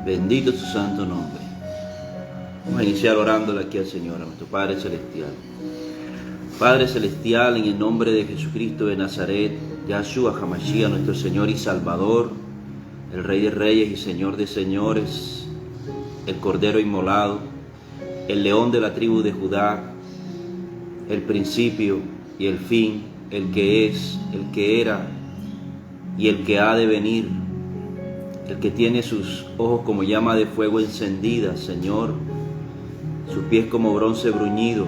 Bendito es su santo nombre. Vamos a iniciar orándole aquí al Señor, a nuestro Padre Celestial. Padre Celestial, en el nombre de Jesucristo de Nazaret, Yahshua HaMashiach, nuestro Señor y Salvador, el Rey de Reyes y Señor de Señores, el Cordero inmolado, el León de la tribu de Judá, el principio y el fin, el que es, el que era y el que ha de venir, el que tiene sus ojos como llama de fuego encendida, Señor, sus pies como bronce bruñido,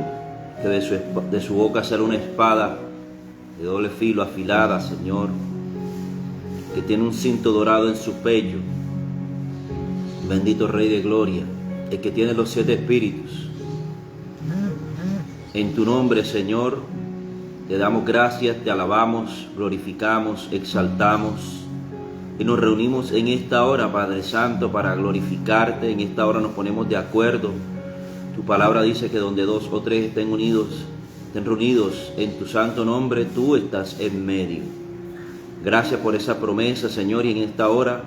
que de su boca sale una espada de doble filo afilada, Señor, que tiene un cinto dorado en su pecho, bendito Rey de Gloria, el que tiene los 7 espíritus. En tu nombre, Señor, te damos gracias, te alabamos, glorificamos, exaltamos y nos reunimos en esta hora, Padre Santo, para glorificarte. En esta hora nos ponemos de acuerdo. Tu palabra dice que donde 2 o 3 estén reunidos en tu santo nombre, tú estás en medio. Gracias por esa promesa, Señor, y en esta hora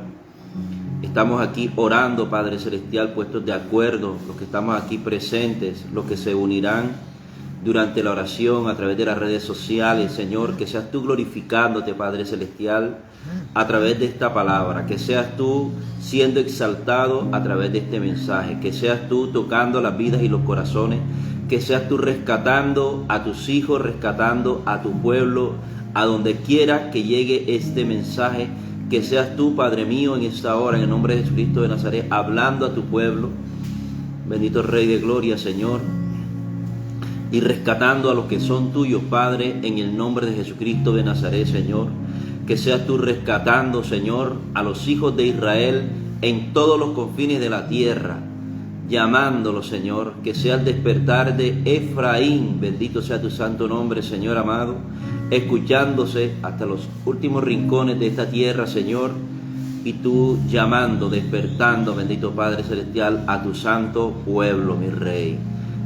estamos aquí orando, Padre Celestial, puestos de acuerdo, los que estamos aquí presentes, los que se unirán durante la oración a través de las redes sociales, Señor, que seas tú glorificándote, Padre Celestial, a través de esta palabra, que seas tú siendo exaltado a través de este mensaje, que seas tú tocando las vidas y los corazones, que seas tú rescatando a tus hijos, rescatando a tu pueblo, a donde quiera que llegue este mensaje, que seas tú, Padre mío, en esta hora, en el nombre de Jesucristo de Nazaret, hablando a tu pueblo, bendito Rey de Gloria, Señor, y rescatando a los que son tuyos, Padre, en el nombre de Jesucristo de Nazaret, Señor. Que seas tú rescatando, Señor, a los hijos de Israel en todos los confines de la tierra, llamándolos, Señor, que sea el despertar de Efraín, bendito sea tu santo nombre, Señor amado, escuchándose hasta los últimos rincones de esta tierra, Señor, y tú llamando, despertando, bendito Padre Celestial, a tu santo pueblo, mi Rey,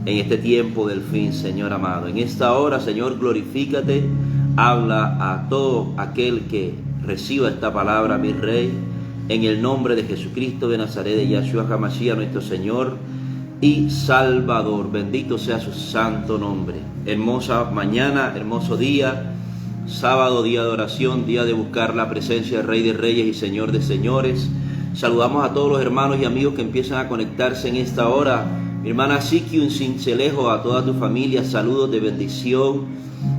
en este tiempo del fin, Señor amado. En esta hora, Señor, glorifícate, habla a todo aquel que reciba esta palabra, mi Rey, en el nombre de Jesucristo de Nazaret, de Yahshua HaMashiach, nuestro Señor y Salvador. Bendito sea su santo nombre. Hermosa mañana, hermoso día, sábado, día de oración, día de buscar la presencia del Rey de Reyes y Señor de Señores. Saludamos a todos los hermanos y amigos que empiezan a conectarse en esta hora. Mi hermana Siki, un cincelejo a toda tu familia, saludos de bendición,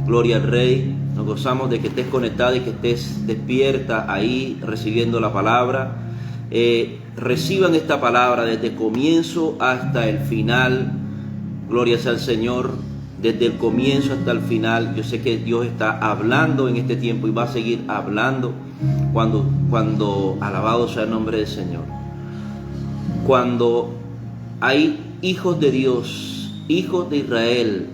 gloria al Rey. Nos gozamos de que estés conectada y que estés despierta ahí recibiendo la palabra. Reciban esta palabra desde el comienzo hasta el final. Gloria sea al Señor, desde el comienzo hasta el final. Yo sé que Dios está hablando en este tiempo y va a seguir hablando cuando alabado sea el nombre del Señor. Cuando hay hijos de Dios, hijos de Israel,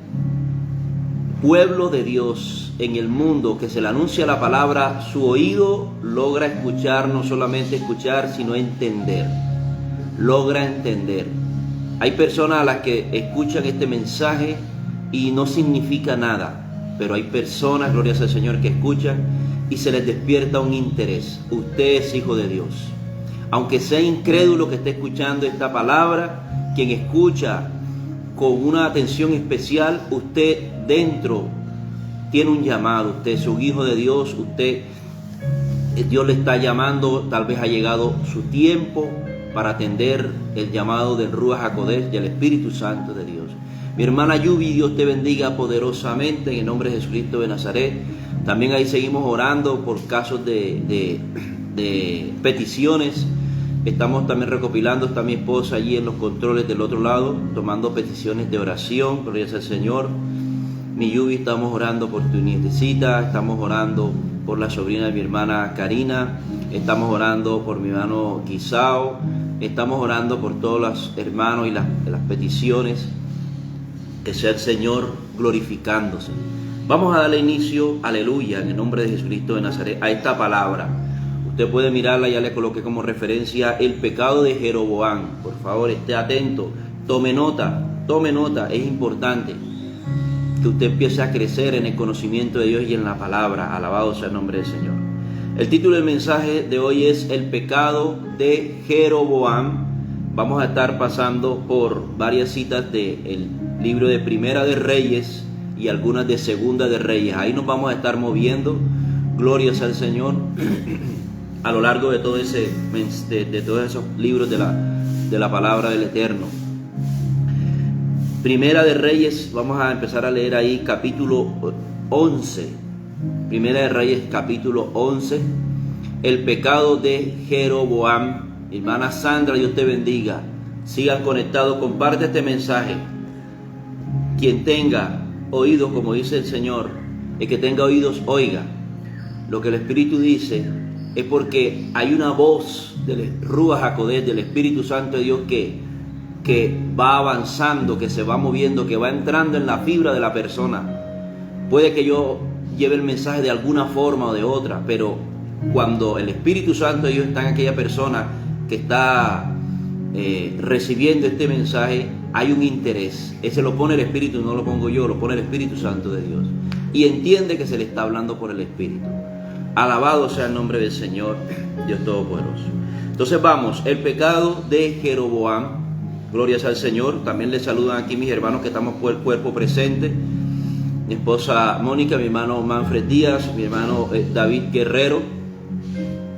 pueblo de Dios en el mundo, que se le anuncia la palabra, su oído logra escuchar, no solamente escuchar, sino entender. Logra entender. Hay personas a las que escuchan este mensaje y no significa nada, pero hay personas, gloria sea al Señor, que escuchan y se les despierta un interés. Usted es hijo de Dios. Aunque sea incrédulo que esté escuchando esta palabra, quien escucha con una atención especial, usted dentro tiene un llamado. Usted es un hijo de Dios, Dios le está llamando. Tal vez ha llegado su tiempo para atender el llamado del Ruach HaKodesh, del Espíritu Santo de Dios. Mi hermana Yubi, Dios te bendiga poderosamente en el nombre de Jesucristo de Nazaret. También ahí seguimos orando por casos de peticiones. Estamos también recopilando, está mi esposa allí en los controles del otro lado, tomando peticiones de oración, gloria sea al Señor. Mi Yubi, estamos orando por tu nietecita, estamos orando por la sobrina de mi hermana Karina, estamos orando por mi hermano Guisao, estamos orando por todos los hermanos y las peticiones, que sea el Señor glorificándose. Vamos a darle inicio, aleluya, en el nombre de Jesucristo de Nazaret, a esta palabra. Usted puede mirarla, ya le coloqué como referencia el pecado de Jeroboam. Por favor, esté atento, tome nota, es importante que usted empiece a crecer en el conocimiento de Dios y en la palabra. Alabado sea el nombre del Señor. El título del mensaje de hoy es El pecado de Jeroboam. Vamos a estar pasando por varias citas del libro de Primera de Reyes y algunas de Segunda de Reyes. Ahí nos vamos a estar moviendo, glorias al Señor, a lo largo de todo de todos esos libros de la palabra del Eterno. Primera de Reyes, vamos a empezar a leer ahí capítulo 11. Primera de Reyes capítulo 11, el pecado de Jeroboam. Hermana Sandra, Dios te bendiga. Sigan conectados, comparte este mensaje. Quien tenga oídos, como dice el Señor, el que tenga oídos, oiga. Lo que el Espíritu dice es porque hay una voz del Ruach HaKodesh, del Espíritu Santo de Dios que va avanzando, que se va moviendo, que va entrando en la fibra de la persona. Puede que yo lleve el mensaje de alguna forma o de otra, pero cuando el Espíritu Santo de Dios está en aquella persona que está recibiendo este mensaje, hay un interés. Ese lo pone el Espíritu, no lo pongo yo, lo pone el Espíritu Santo de Dios. Y entiende que se le está hablando por el Espíritu. Alabado sea el nombre del Señor, Dios Todopoderoso. Entonces vamos, el pecado de Jeroboam. Glorias al Señor. También le saludan aquí mis hermanos que estamos por el cuerpo presente. Mi esposa Mónica, mi hermano Manfred Díaz, mi hermano David Guerrero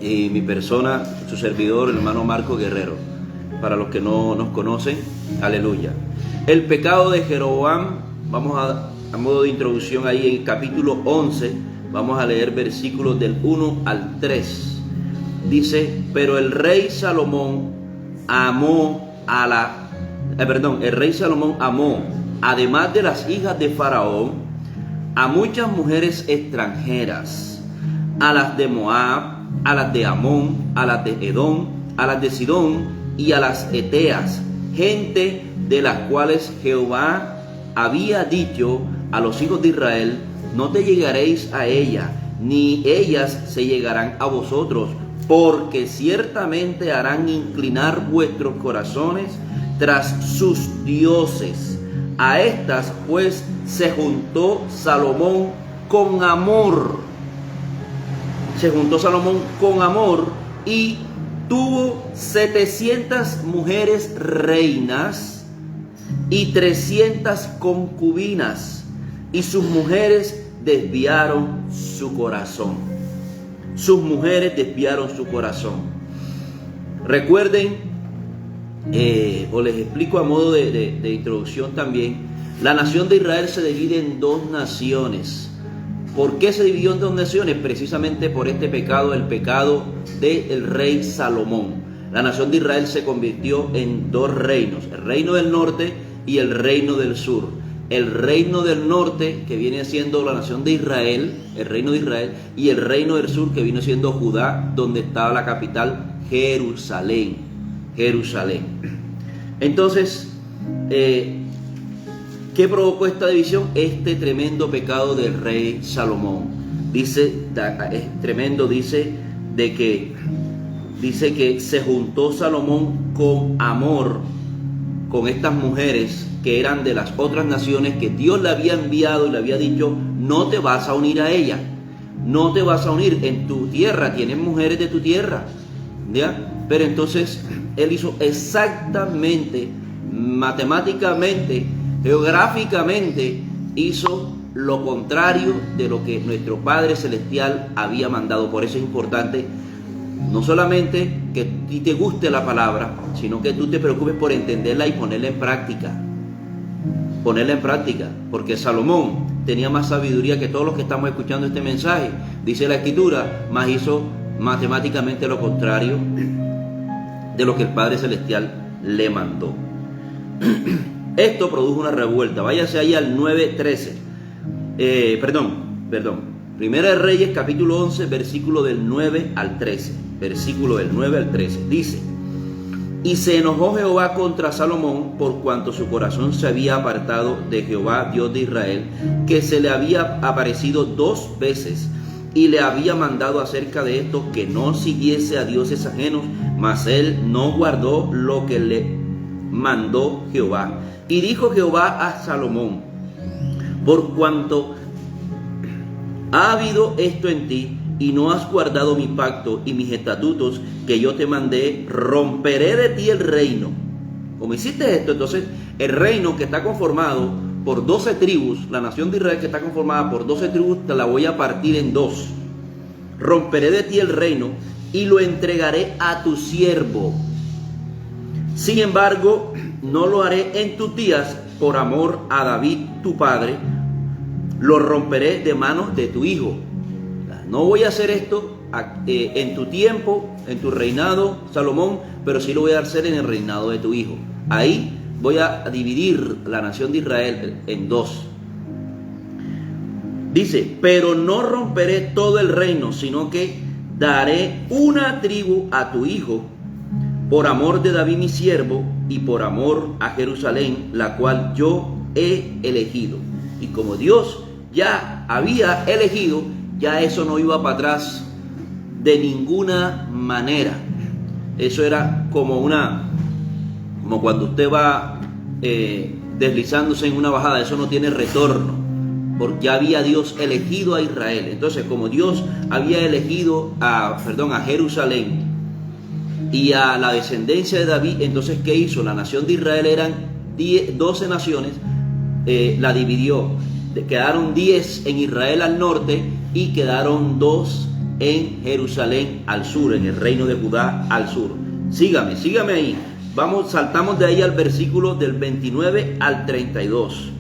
y mi persona, su servidor, el hermano Marco Guerrero. Para los que no nos conocen, aleluya. El pecado de Jeroboam, vamos a modo de introducción ahí en capítulo 11, vamos a leer versículos del 1 al 3. Dice, pero el rey Salomón el rey Salomón amó, además de las hijas de Faraón, a muchas mujeres extranjeras, a las de Moab, a las de Amón, a las de Edom, a las de Sidón y a las Eteas, gente de las cuales Jehová había dicho a los hijos de Israel, no te llegaréis a ella, ni ellas se llegarán a vosotros, porque ciertamente harán inclinar vuestros corazones tras sus dioses. A estas pues se juntó Salomón con amor. Se juntó Salomón con amor y tuvo 700 mujeres reinas y 300 concubinas, y sus mujeres desviaron su corazón. Sus mujeres desviaron su corazón. Recuerden, o les explico a modo de introducción también, la nación de Israel se divide en dos naciones. ¿Por qué se dividió en dos naciones? Precisamente por este pecado, el pecado del rey Salomón. La nación de Israel se convirtió en dos reinos, el reino del norte y el reino del sur. El reino del norte, que viene siendo la nación de Israel, el reino de Israel, y el reino del sur, que viene siendo Judá, donde estaba la capital, Jerusalén. Entonces, ¿qué provocó esta división? Este tremendo pecado del rey Salomón. Es tremendo, dice que se juntó Salomón con amor con estas mujeres que eran de las otras naciones que Dios le había enviado y le había dicho, no te vas a unir a ella, no te vas a unir, en tu tierra tienes mujeres de tu tierra, ¿ya? Pero entonces él hizo exactamente, matemáticamente, geográficamente, hizo lo contrario de lo que nuestro Padre Celestial había mandado. Por eso es importante no solamente que a ti te guste la palabra, sino que tú te preocupes por entenderla y ponerla en práctica. Ponerla en práctica, porque Salomón tenía más sabiduría que todos los que estamos escuchando este mensaje. Dice la Escritura, mas hizo matemáticamente lo contrario de lo que el Padre Celestial le mandó. Esto produjo una revuelta. Váyase ahí al 9:13. Primera de Reyes, capítulo 11, versículo del 9 al 13. Versículo del 9 al 13. Dice, y se enojó Jehová contra Salomón por cuanto su corazón se había apartado de Jehová, Dios de Israel, que se le había aparecido 2 veces, y le había mandado acerca de esto que no siguiese a dioses ajenos, mas él no guardó lo que le mandó Jehová. Y dijo Jehová a Salomón, por cuanto ha habido esto en ti, y no has guardado mi pacto y mis estatutos que yo te mandé, romperé de ti el reino. Como hiciste esto, entonces el reino que está conformado por 12 tribus, la nación de Israel que está conformada por 12 tribus, te la voy a partir en dos. Romperé de ti el reino y lo entregaré a tu siervo. Sin embargo, no lo haré en tus días por amor a David tu padre, lo romperé de manos de tu hijo. No voy a hacer esto en tu tiempo, en tu reinado, Salomón, pero sí lo voy a hacer en el reinado de tu hijo. Ahí voy a dividir la nación de Israel en dos. Dice, pero no romperé todo el reino, sino que daré una tribu a tu hijo, por amor de David mi siervo, y por amor a Jerusalén, la cual yo he elegido. Y como Dios ya había elegido, ya eso no iba para atrás de ninguna manera. Eso era como cuando usted va deslizándose en una bajada, eso no tiene retorno, porque ya había Dios elegido a Israel. Entonces, como Dios había elegido a Jerusalén y a la descendencia de David, entonces ¿qué hizo? La nación de Israel eran 12 naciones, la dividió. Quedaron 10 en Israel al norte y quedaron 2 en Jerusalén al sur, en el reino de Judá al sur. Sígame ahí. Saltamos de ahí al versículo del 29 al 32.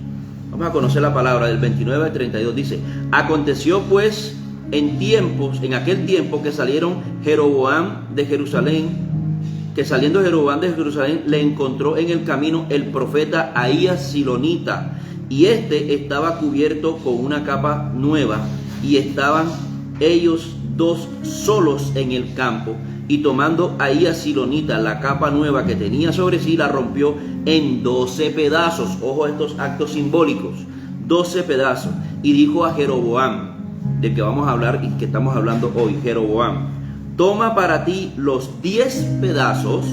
Vamos a conocer la palabra del 29 al 32. Dice, aconteció pues en aquel tiempo que salieron Jeroboam de Jerusalén, que saliendo Jeroboam de Jerusalén le encontró en el camino el profeta Ahías Silonita, y este estaba cubierto con una capa nueva, y estaban ellos dos solos en el campo, y tomando Ahías Silonita la capa nueva que tenía sobre sí, la rompió en 12 pedazos. Ojo a estos actos simbólicos, 12 pedazos, y dijo a Jeroboam, del que vamos a hablar y que estamos hablando hoy, Jeroboam, toma para ti los 10 pedazos,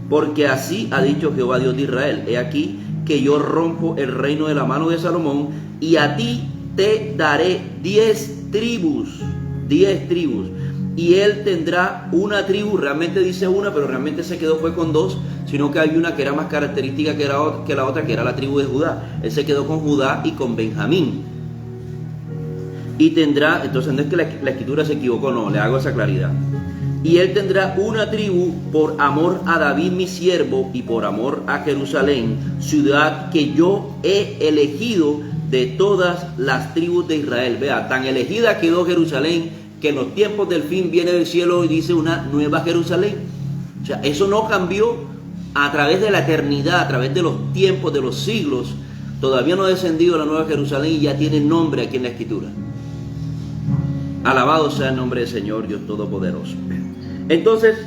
porque así ha dicho Jehová Dios de Israel, he aquí que yo rompo el reino de la mano de Salomón, y a ti te daré 10 tribus, y él tendrá una tribu. Realmente dice una, pero realmente se quedó fue con 2, sino que hay una que era más característica que la otra, que era la tribu de Judá. Él se quedó con Judá y con Benjamín. Y tendrá, entonces no es que la escritura se equivocó, no, le hago esa claridad. Y él tendrá una tribu por amor a David mi siervo, y por amor a Jerusalén, ciudad que yo he elegido de todas las tribus de Israel. Vea, tan elegida quedó Jerusalén, que en los tiempos del fin viene del cielo y dice una nueva Jerusalén. O sea, eso no cambió a través de la eternidad, a través de los tiempos, de los siglos. Todavía no ha descendido la nueva Jerusalén y ya tiene nombre aquí en la escritura. Alabado sea el nombre del Señor Dios Todopoderoso. Entonces,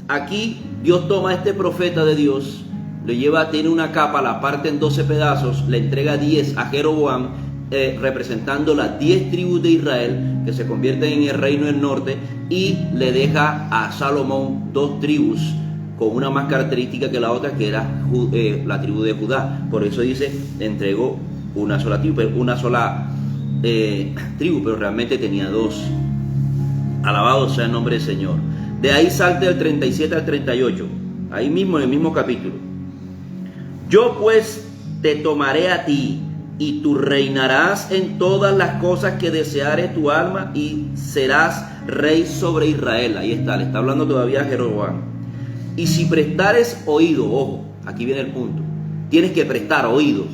aquí Dios toma a este profeta de Dios, le lleva, tiene una capa, la parte en 12 pedazos, le entrega 10 a Jeroboam, representando las 10 tribus de Israel, que se convierten en el reino del norte, y le deja a Salomón 2 tribus, con una más característica que la otra, que era la tribu de Judá. Por eso dice, le entregó una sola tribu, pero realmente tenía 2. Alabado sea el nombre del Señor. De ahí salte del 37 al 38, ahí mismo en el mismo capítulo. Yo pues te tomaré a ti, y tú reinarás en todas las cosas que deseare tu alma, y serás rey sobre Israel. Ahí está, le está hablando todavía a Jeroboam. Y si prestares oído, ojo, aquí viene el punto, tienes que prestar oído.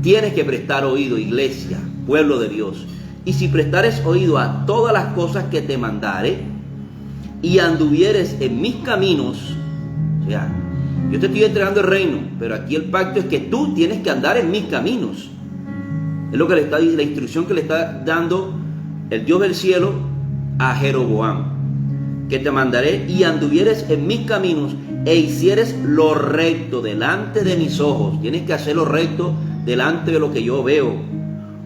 Tienes que prestar oído, iglesia, pueblo de Dios. Y si prestares oído a todas las cosas que te mandare, y anduvieres en mis caminos, o sea, yo te estoy entregando el reino, pero aquí el pacto es que tú tienes que andar en mis caminos. Es lo que le está, la instrucción que le está dando el Dios del cielo a Jeroboam, que te mandaré y anduvieres en mis caminos e hicieres lo recto delante de mis ojos. Tienes que hacer lo recto delante de lo que yo veo,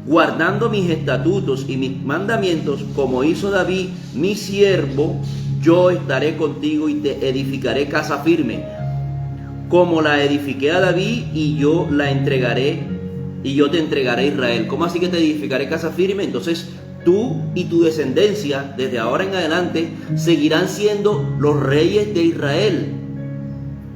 guardando mis estatutos y mis mandamientos, como hizo David mi siervo. Yo estaré contigo y te edificaré casa firme, como la edifiqué a David, y yo la entregaré, y yo te entregaré a Israel. ¿Cómo así que te edificaré casa firme? Entonces tú y tu descendencia desde ahora en adelante seguirán siendo los reyes de Israel.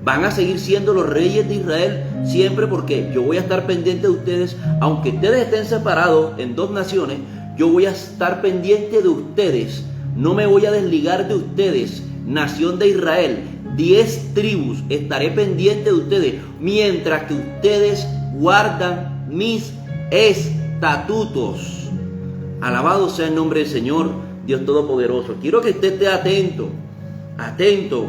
Van a seguir siendo los reyes de Israel siempre, porque yo voy a estar pendiente de ustedes. Aunque ustedes estén separados en dos naciones, yo voy a estar pendiente de ustedes. No me voy a desligar de ustedes, nación de Israel. 10 tribus, estaré pendiente de ustedes mientras que ustedes guardan mis estatutos. Alabado sea el nombre del Señor, Dios Todopoderoso. Quiero que usted esté atento,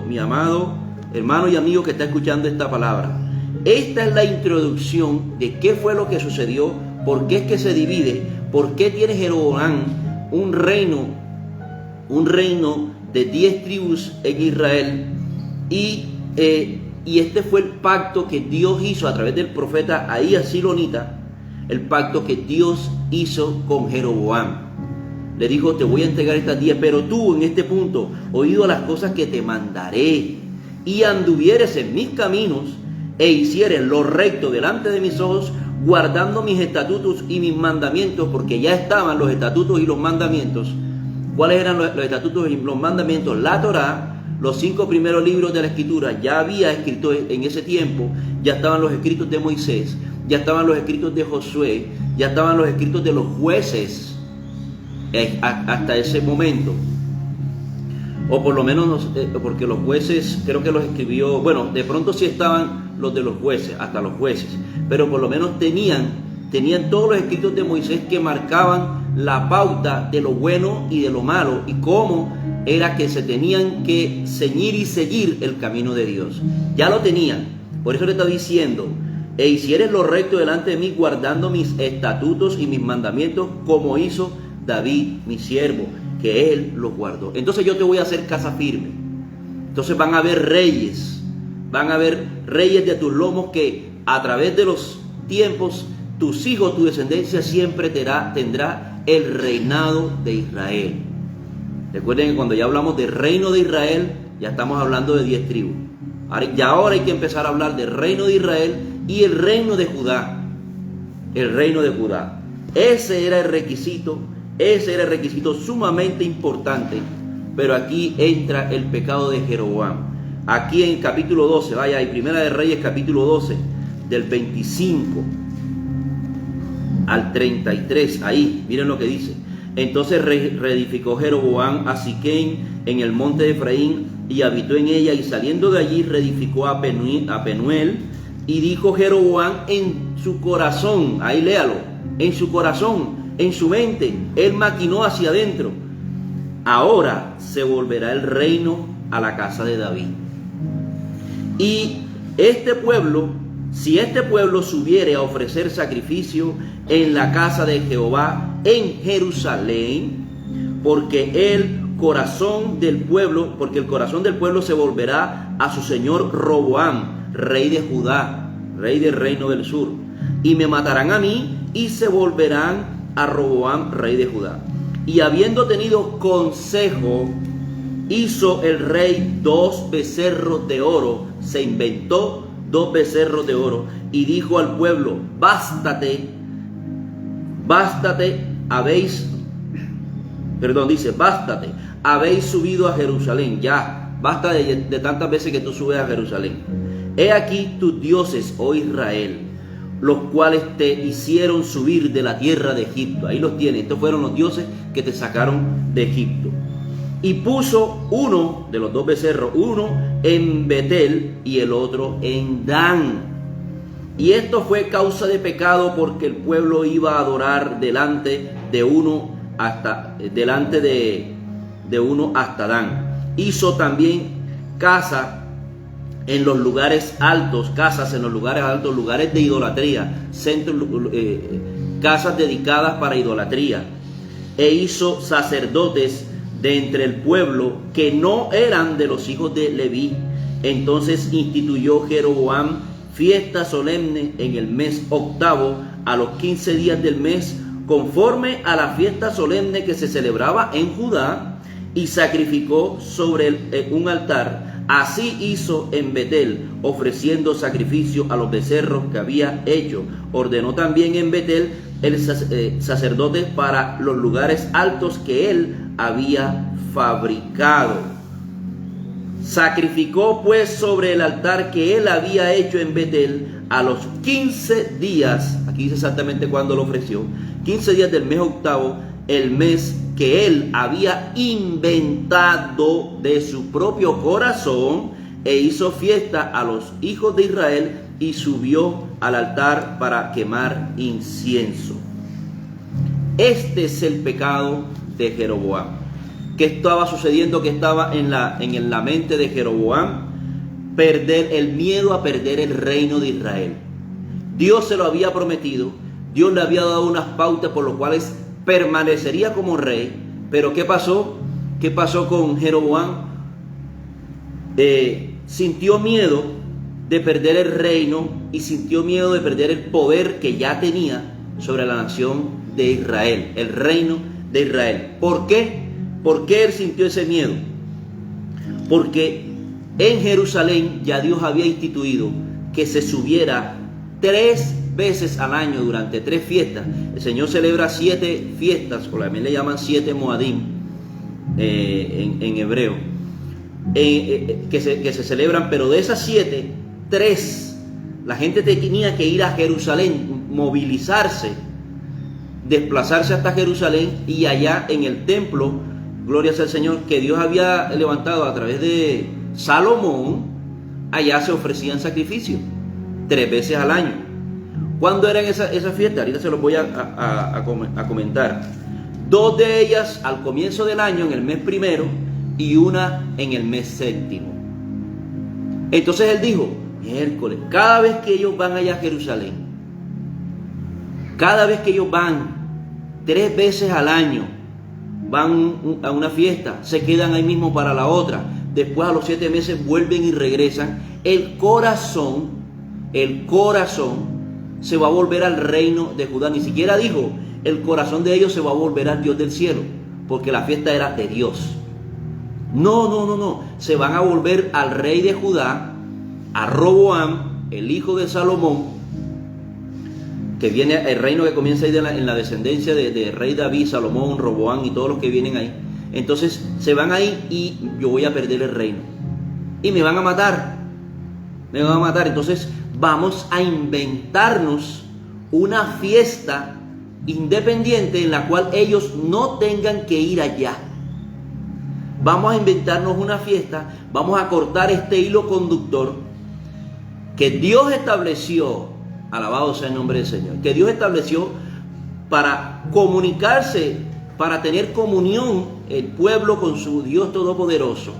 mi amado hermano y amigo que está escuchando esta palabra. Esta es la introducción de qué fue lo que sucedió, por qué es que se divide, por qué tiene Jeroboam un reino de 10 tribus en Israel. Y este fue el pacto que Dios hizo a través del profeta Ahías Silonita, el pacto que Dios hizo con Jeroboam. Le dijo: te voy a entregar estas 10, pero tú en este punto, oído las cosas que te mandaré, y anduvieres en mis caminos, e hicieres lo recto delante de mis ojos, guardando mis estatutos y mis mandamientos, porque ya estaban los estatutos y los mandamientos. ¿Cuáles eran los estatutos y los mandamientos? La Torá. Los 5 primeros libros de la Escritura ya había escrito en ese tiempo, ya estaban los escritos de Moisés, ya estaban los escritos de Josué, ya estaban los escritos de los jueces hasta ese momento. O por lo menos, porque los jueces creo que los escribió, bueno, de pronto sí estaban los de los jueces, hasta los jueces, pero por lo menos tenían todos los escritos de Moisés que marcaban la pauta de lo bueno y de lo malo, y cómo era que se tenían que ceñir y seguir el camino de Dios. Ya lo tenían. Por eso le está diciendo: e hicieres lo recto delante de mí, guardando mis estatutos y mis mandamientos, como hizo David mi siervo, que él los guardó. Entonces yo te voy a hacer casa firme. Entonces van a haber reyes de tus lomos, que a través de los tiempos tus hijos, tu descendencia siempre tendrá el reinado de Israel. Recuerden que cuando ya hablamos del reino de Israel, ya estamos hablando de 10 tribus. Ahora hay que empezar a hablar del reino de Israel y el reino de Judá. El reino de Judá. Ese era el requisito sumamente importante. Pero aquí entra el pecado de Jeroboam. Aquí en capítulo 12, vaya, en Primera de Reyes capítulo 12, del 25 al 33, ahí, miren lo que dice. Entonces reedificó Jeroboam a Siquem en el monte de Efraín, y habitó en ella, y saliendo de allí reedificó a Penuel. Y dijo Jeroboam en su corazón, ahí léalo, en su corazón, en su mente, él maquinó hacia adentro: ahora se volverá el reino a la casa de David. Y si este pueblo subiere a ofrecer sacrificio en la casa de Jehová en Jerusalén, porque el corazón del pueblo se volverá a su señor Roboam, rey de Judá, rey del reino del sur, y me matarán a mí, y se volverán a Roboam, rey de Judá. Y habiendo tenido consejo, hizo el rey 2 becerros de oro, se inventó 2 becerros de oro, y dijo al pueblo: bástate, habéis subido a Jerusalén, ya, basta de tantas veces que tú subes a Jerusalén. He aquí tus dioses, oh Israel, los cuales te hicieron subir de la tierra de Egipto. Ahí los tienes, estos fueron los dioses que te sacaron de Egipto. Y puso uno de los 2 becerros, uno en Betel y el otro en Dan. Y esto fue causa de pecado, porque el pueblo iba a adorar delante de uno hasta Dan. Hizo también casas en los lugares altos, lugares de idolatría, casas dedicadas para idolatría. E hizo sacerdotes de entre el pueblo que no eran de los hijos de Leví. Entonces instituyó Jeroboam fiesta solemne en el mes 8, a los 15 días del mes, conforme a la fiesta solemne que se celebraba en Judá, y sacrificó sobre un altar. Así hizo en Betel, ofreciendo sacrificio a los becerros que había hecho. Ordenó también en Betel sacerdotes para los lugares altos que él había fabricado. Sacrificó pues sobre el altar que él había hecho en Betel a los 15 días, aquí dice exactamente cuándo lo ofreció, 15 días del mes octavo, el mes que él había inventado de su propio corazón, e hizo fiesta a los hijos de Israel y subió al altar para quemar incienso. Este es el pecado de Jeroboam. ¿Qué estaba sucediendo? Que estaba en la mente de Jeroboam el miedo a perder el reino de Israel. Dios se lo había prometido, Dios le había dado unas pautas por las cuales permanecería como rey, pero ¿qué pasó? ¿Qué pasó con Jeroboam? Sintió miedo de perder el reino y sintió miedo de perder el poder que ya tenía sobre la nación de Israel, el reino de Israel. ¿Por qué? ¿Por qué él sintió ese miedo? Porque en Jerusalén ya Dios había instituido que se subiera 3 veces al año durante 3 fiestas. El Señor celebra 7 fiestas, o también le llaman 7 Moadim en hebreo, que se celebran, pero de esas 7, 3, la gente tenía que ir a Jerusalén, movilizarse, desplazarse hasta Jerusalén, y allá en el templo, gloria sea al Señor, que Dios había levantado a través de Salomón, allá se ofrecían sacrificios 3 veces al año. ¿Cuándo eran esas fiestas? Ahorita se los voy a comentar. 2 de ellas al comienzo del año, en el mes primero, y una en el mes séptimo. Entonces él dijo, miércoles, cada vez que ellos van allá a Jerusalén, cada vez que ellos van 3 veces al año, van a una fiesta, se quedan ahí mismo para la otra, después a los 7 meses vuelven y regresan, el corazón se va a volver al reino de Judá. Ni siquiera dijo, el corazón de ellos se va a volver al Dios del cielo, porque la fiesta era de Dios. No, se van a volver al rey de Judá, a Roboam, el hijo de Salomón, que viene, el reino que comienza ahí en la descendencia de rey David, Salomón, Roboam y todos los que vienen ahí. Entonces se van ahí y yo voy a perder el reino y me van a matar. Entonces vamos a inventarnos una fiesta independiente en la cual ellos no tengan que ir allá. Vamos a inventarnos una fiesta, vamos a cortar este hilo conductor que Dios estableció, alabado sea el nombre del Señor, que Dios estableció para comunicarse, para tener comunión el pueblo con su Dios todopoderoso.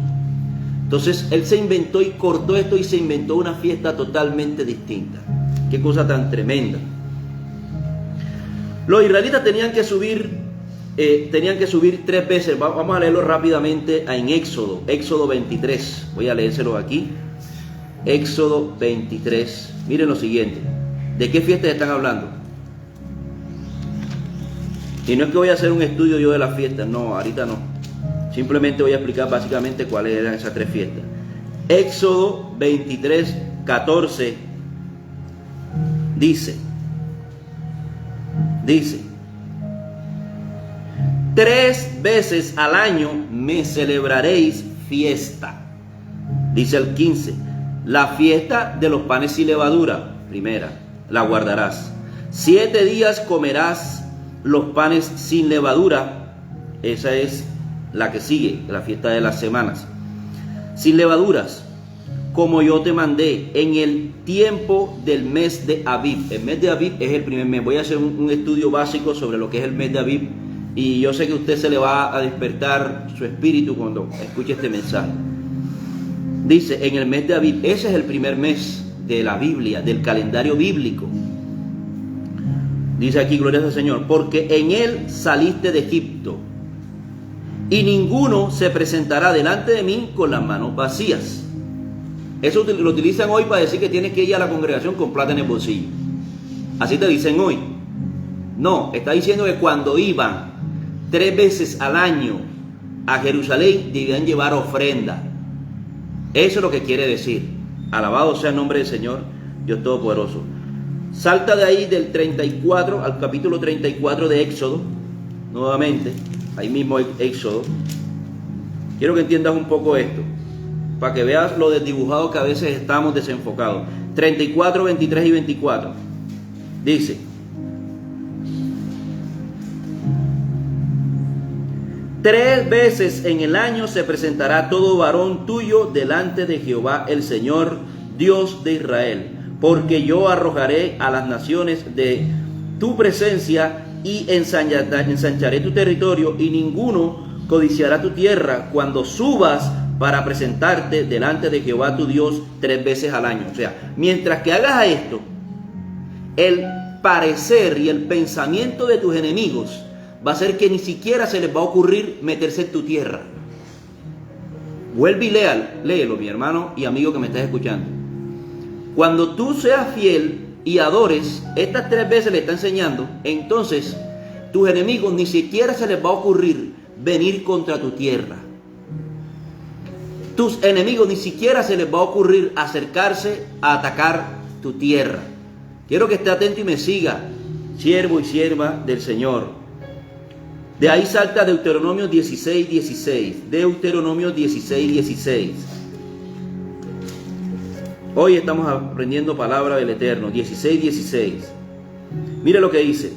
Entonces él se inventó y cortó esto y se inventó una fiesta totalmente distinta. Qué cosa tan tremenda. Los israelitas tenían que subir 3 veces. Vamos a leerlo rápidamente en Éxodo 23. Voy a leérselo aquí. Éxodo 23. Miren lo siguiente. ¿De qué fiestas están hablando? Y no es que voy a hacer un estudio yo de las fiestas, no, ahorita no. Simplemente voy a explicar básicamente cuáles eran esas 3 fiestas. Éxodo 23, 14 dice, 3 veces al año me celebraréis fiesta. Dice el 15, la fiesta de los panes sin levadura, primera, la guardarás. 7 días comerás los panes sin levadura. Esa es la que sigue, la fiesta de las semanas. Sin levaduras, como yo te mandé en el tiempo del mes de Abib. El mes de Abib es el primer mes. Voy a hacer un estudio básico sobre lo que es el mes de Abib. Y yo sé que a usted se le va a despertar su espíritu cuando escuche este mensaje. Dice, en el mes de Abib, ese es el primer mes de la Biblia, del calendario bíblico. Dice aquí, gloria al Señor, porque en él saliste de Egipto, y ninguno se presentará delante de mí con las manos vacías. Eso lo utilizan hoy para decir que tienes que ir a la congregación con plata en el bolsillo. Así te dicen hoy. No, está diciendo que cuando iban 3 veces al año a Jerusalén, debían llevar ofrenda. Eso es lo que quiere decir. Alabado sea el nombre del Señor, Dios Todopoderoso. Salta de ahí del 34 al capítulo 34 de Éxodo, nuevamente, ahí mismo Éxodo. Quiero que entiendas un poco esto, para que veas lo desdibujado que a veces estamos desenfocados. 34, 23 y 24. Dice: tres veces en el año se presentará todo varón tuyo delante de Jehová el Señor, Dios de Israel, porque yo arrojaré a las naciones de tu presencia y ensancharé tu territorio, y ninguno codiciará tu tierra cuando subas para presentarte delante de Jehová tu Dios 3 veces al año. O sea, mientras que hagas esto, el parecer y el pensamiento de tus enemigos va a ser que ni siquiera se les va a ocurrir meterse en tu tierra. Vuelve y léelo, mi hermano y amigo que me estás escuchando. Cuando tú seas fiel y adores, estas 3 veces le está enseñando, entonces tus enemigos ni siquiera se les va a ocurrir venir contra tu tierra. Tus enemigos ni siquiera se les va a ocurrir acercarse a atacar tu tierra. Quiero que esté atento y me siga, siervo y sierva del Señor. De ahí salta Deuteronomio 16, 16. Deuteronomio 16, 16. Hoy estamos aprendiendo palabra del Eterno. 16, 16. Mire lo que dice: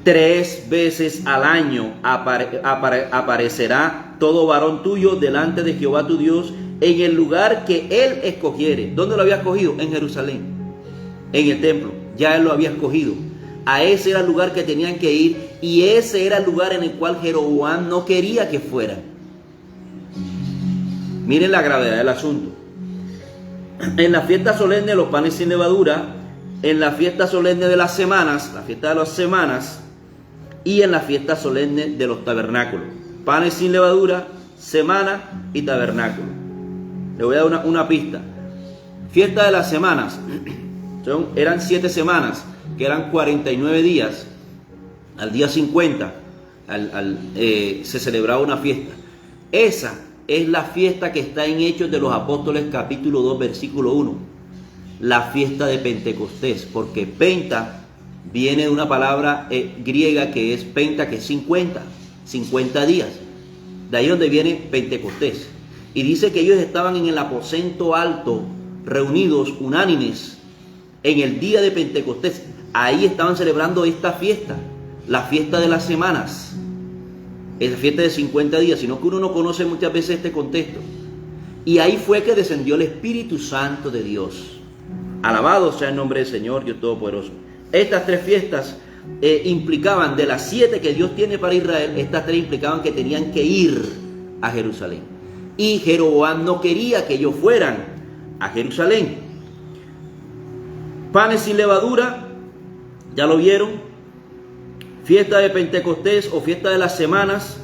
3 veces al año aparecerá todo varón tuyo delante de Jehová tu Dios en el lugar que Él escogiere. ¿Dónde lo había escogido? En Jerusalén, en el templo. Ya Él lo había escogido. A ese era el lugar que tenían que ir, y ese era el lugar en el cual Jeroboam no quería que fueran. Miren la gravedad del asunto. En la fiesta solemne de los panes sin levadura, en la fiesta solemne de las semanas, la fiesta de las semanas, y en la fiesta solemne de los tabernáculos. Panes sin levadura, semana y tabernáculo. Le voy a dar una pista. Fiesta de las semanas, eran 7 semanas, que eran 49 días. Al día 50 se celebraba una fiesta. Esa es la fiesta que está en Hechos de los Apóstoles capítulo 2 versículo 1, la fiesta de Pentecostés, porque penta viene de una palabra griega que es penta, que es 50 días, de ahí donde viene Pentecostés. Y dice que ellos estaban en el aposento alto, reunidos unánimes en el día de Pentecostés. Ahí estaban celebrando esta fiesta, la fiesta de las semanas, esa fiesta de 50 días, sino que uno no conoce muchas veces este contexto. Y ahí fue que descendió el Espíritu Santo de Dios. Alabado sea el nombre del Señor, Dios Todopoderoso. Estas 3 fiestas implicaban, de las 7 que Dios tiene para Israel, estas 3 implicaban que tenían que ir a Jerusalén. Y Jeroboam no quería que ellos fueran a Jerusalén. Panes sin levadura, ya lo vieron. Fiesta de Pentecostés o fiesta de las semanas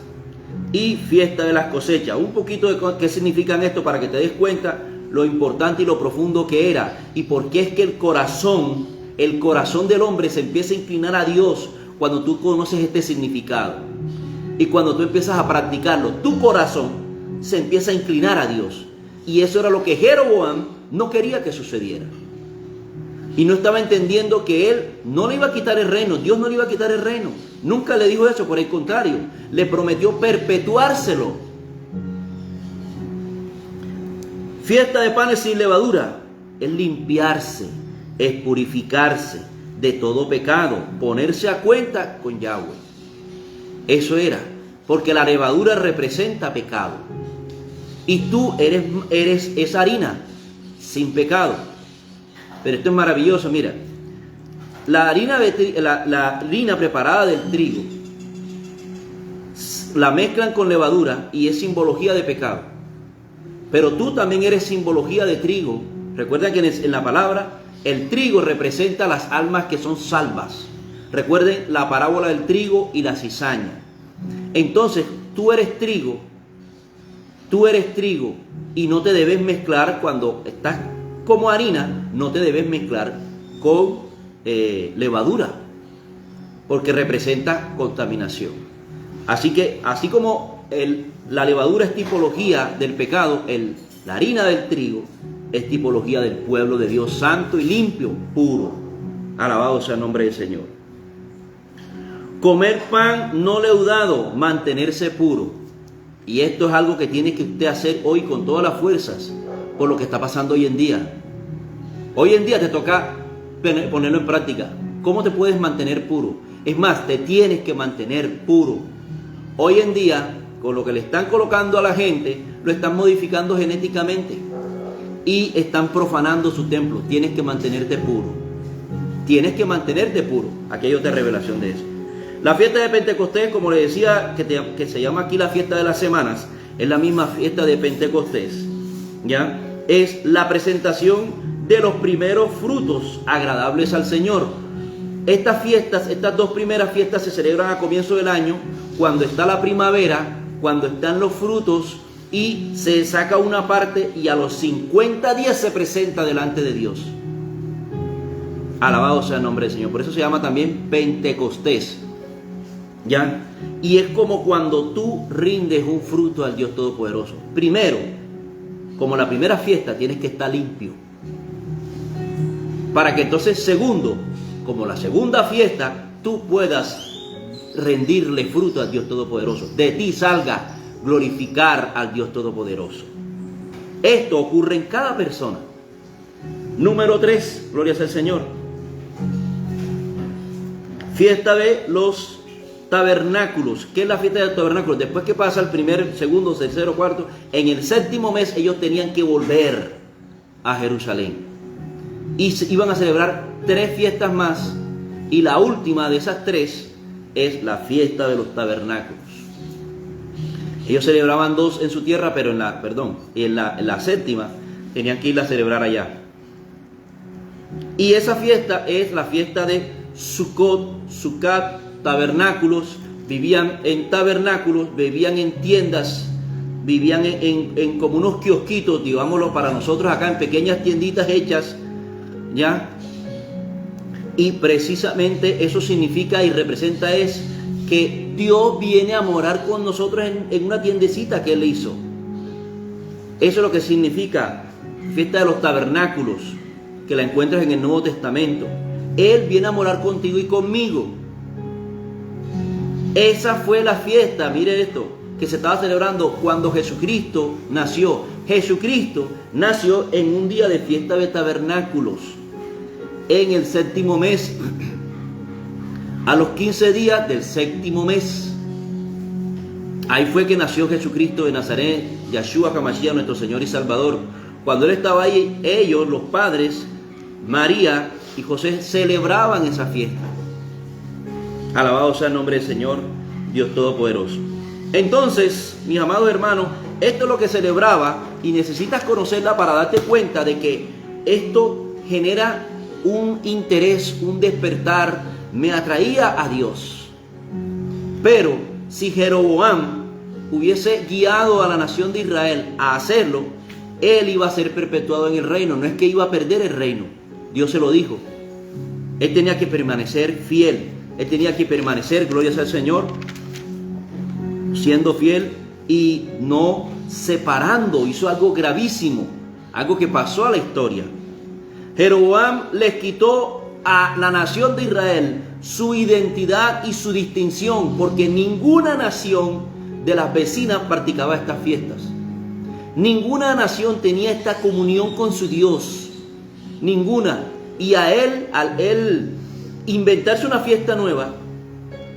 y fiesta de las cosechas. Un poquito de qué significan esto para que te des cuenta lo importante y lo profundo que era, y por qué es que el corazón del hombre se empieza a inclinar a Dios cuando tú conoces este significado. Y cuando tú empiezas a practicarlo, tu corazón se empieza a inclinar a Dios. Y eso era lo que Jeroboam no quería que sucediera. Y no estaba entendiendo que él no le iba a quitar el reino, Dios no le iba a quitar el reino. Nunca le dijo eso, por el contrario, le prometió perpetuárselo. Fiesta de panes sin levadura es limpiarse, es purificarse de todo pecado, ponerse a cuenta con Yahweh. Eso era, porque la levadura representa pecado. Y tú eres esa harina sin pecado. Pero esto es maravilloso, mira. La harina preparada del trigo la mezclan con levadura y es simbología de pecado. Pero tú también eres simbología de trigo. Recuerden que en la palabra el trigo representa las almas que son salvas. Recuerden la parábola del trigo y la cizaña. Entonces tú eres trigo y no te debes mezclar cuando estás como harina, no te debes mezclar con levadura, porque representa contaminación. Así que, así como la levadura es tipología del pecado, la harina del trigo es tipología del pueblo de Dios, santo y limpio, puro. Alabado sea el nombre del Señor. Comer pan no leudado, mantenerse puro. Y esto es algo que tiene que usted hacer hoy con todas las fuerzas, por lo que está pasando hoy en día. Hoy en día te toca ponerlo en práctica. ¿Cómo te puedes mantener puro? Es más, te tienes que mantener puro. Hoy en día, con lo que le están colocando a la gente, lo están modificando genéticamente y están profanando su templo. Tienes que mantenerte puro. Tienes que mantenerte puro. Aquí hay otra revelación de eso. La fiesta de Pentecostés, como le decía, que se llama aquí la fiesta de las semanas, es la misma fiesta de Pentecostés, ¿ya? Es la presentación de los primeros frutos agradables al Señor. Estas fiestas, estas dos primeras fiestas se celebran a comienzo del año, cuando está la primavera, cuando están los frutos, y se saca una parte y a los 50 días se presenta delante de Dios. Alabado sea el nombre del Señor. Por eso se llama también Pentecostés, ¿ya? Y es como cuando tú rindes un fruto al Dios Todopoderoso. Primero, como la primera fiesta, tienes que estar limpio, para que entonces, segundo, como la segunda fiesta, tú puedas rendirle fruto al Dios Todopoderoso. De ti salga glorificar al Dios Todopoderoso. Esto ocurre en cada persona. Número 3, gloria sea al Señor. Fiesta de los tabernáculos. ¿Qué es la fiesta de los tabernáculos? Después que pasa el primer, segundo, tercero, cuarto, en el séptimo mes ellos tenían que volver a Jerusalén. Y iban a celebrar 3 fiestas más. Y la última de esas 3 es la fiesta de los tabernáculos. Ellos celebraban 2 en su tierra, pero en la séptima tenían que ir a celebrar allá. Y esa fiesta es la fiesta de Sukkot, tabernáculos. Vivían en tabernáculos, vivían en tiendas, vivían en como unos kiosquitos, digámoslo para nosotros acá, en pequeñas tienditas hechas, ¿ya? Y precisamente eso significa y representa es que Dios viene a morar con nosotros en una tiendecita que Él hizo. Eso es lo que significa fiesta de los tabernáculos, que la encuentras en el Nuevo Testamento. Él viene a morar contigo y conmigo. Esa fue la fiesta, mire esto, que se estaba celebrando cuando Jesucristo nació. Jesucristo nació en un día de fiesta de tabernáculos, en el séptimo mes, a los 15 días del séptimo mes. Ahí fue que nació Jesucristo de Nazaret, Yeshua HaMashiach, nuestro Señor y Salvador. Cuando Él estaba ahí, ellos, los padres, María y José, celebraban esa fiesta. Alabado sea el nombre del Señor, Dios Todopoderoso. Entonces, mis amados hermanos, esto es lo que celebraba, y necesitas conocerla para darte cuenta de que esto genera un interés, un despertar. Me atraía a Dios. Pero si Jeroboam hubiese guiado a la nación de Israel a hacerlo, él iba a ser perpetuado en el reino. No es que iba a perder el reino, Dios se lo dijo. Él tenía que permanecer fiel. Él tenía que permanecer, gloria sea al Señor, siendo fiel y no separando. Hizo algo gravísimo, algo que pasó a la historia. Jeroboam les quitó a la nación de Israel su identidad y su distinción, porque ninguna nación de las vecinas practicaba estas fiestas. Ninguna nación tenía esta comunión con su Dios. Ninguna. Y al él inventarse una fiesta nueva,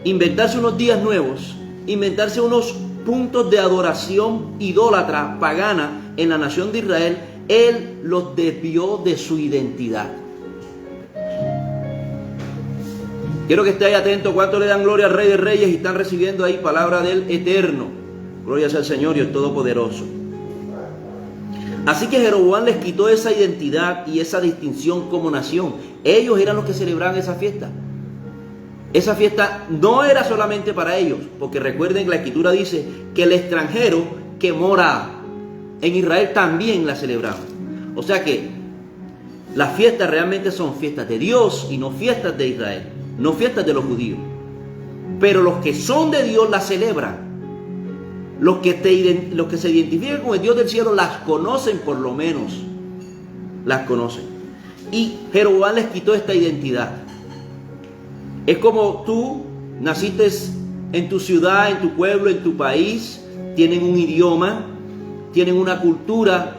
inventarse unos días nuevos, inventarse unos puntos de adoración idólatra, pagana en la nación de Israel, él los desvió de su identidad. Quiero que esté ahí atento. ¿Cuánto le dan gloria al Rey de Reyes y están recibiendo ahí palabra del Eterno? Gloria sea al Señor y el Todopoderoso. Así que Jeroboam les quitó esa identidad y esa distinción como nación. Ellos eran los que celebraban esa fiesta. Esa fiesta no era solamente para ellos, porque recuerden que la Escritura dice que el extranjero que mora en Israel también la celebraba. O sea que las fiestas realmente son fiestas de Dios y no fiestas de Israel, no fiestas de los judíos. Pero los que son de Dios las celebran. Los que se identifican con el Dios del cielo las conocen por lo menos. las conocen. Y Jeroboam les quitó esta identidad. Es como tú naciste en tu ciudad, en tu pueblo, en tu país, tienen un idioma, tienen una cultura,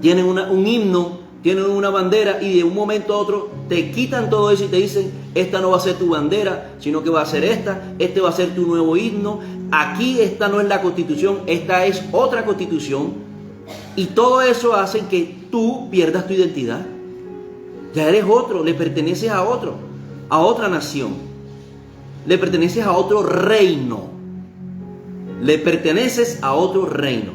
tienen un himno, tienen una bandera, y de un momento a otro te quitan todo eso y te dicen: esta no va a ser tu bandera, sino que va a ser esta, este va a ser tu nuevo himno. Aquí esta no es la constitución, esta es otra constitución. Y todo eso hace que tú pierdas tu identidad. Ya eres otro, le perteneces a otro, a otra nación, le perteneces a otro reino, le perteneces a otro reino.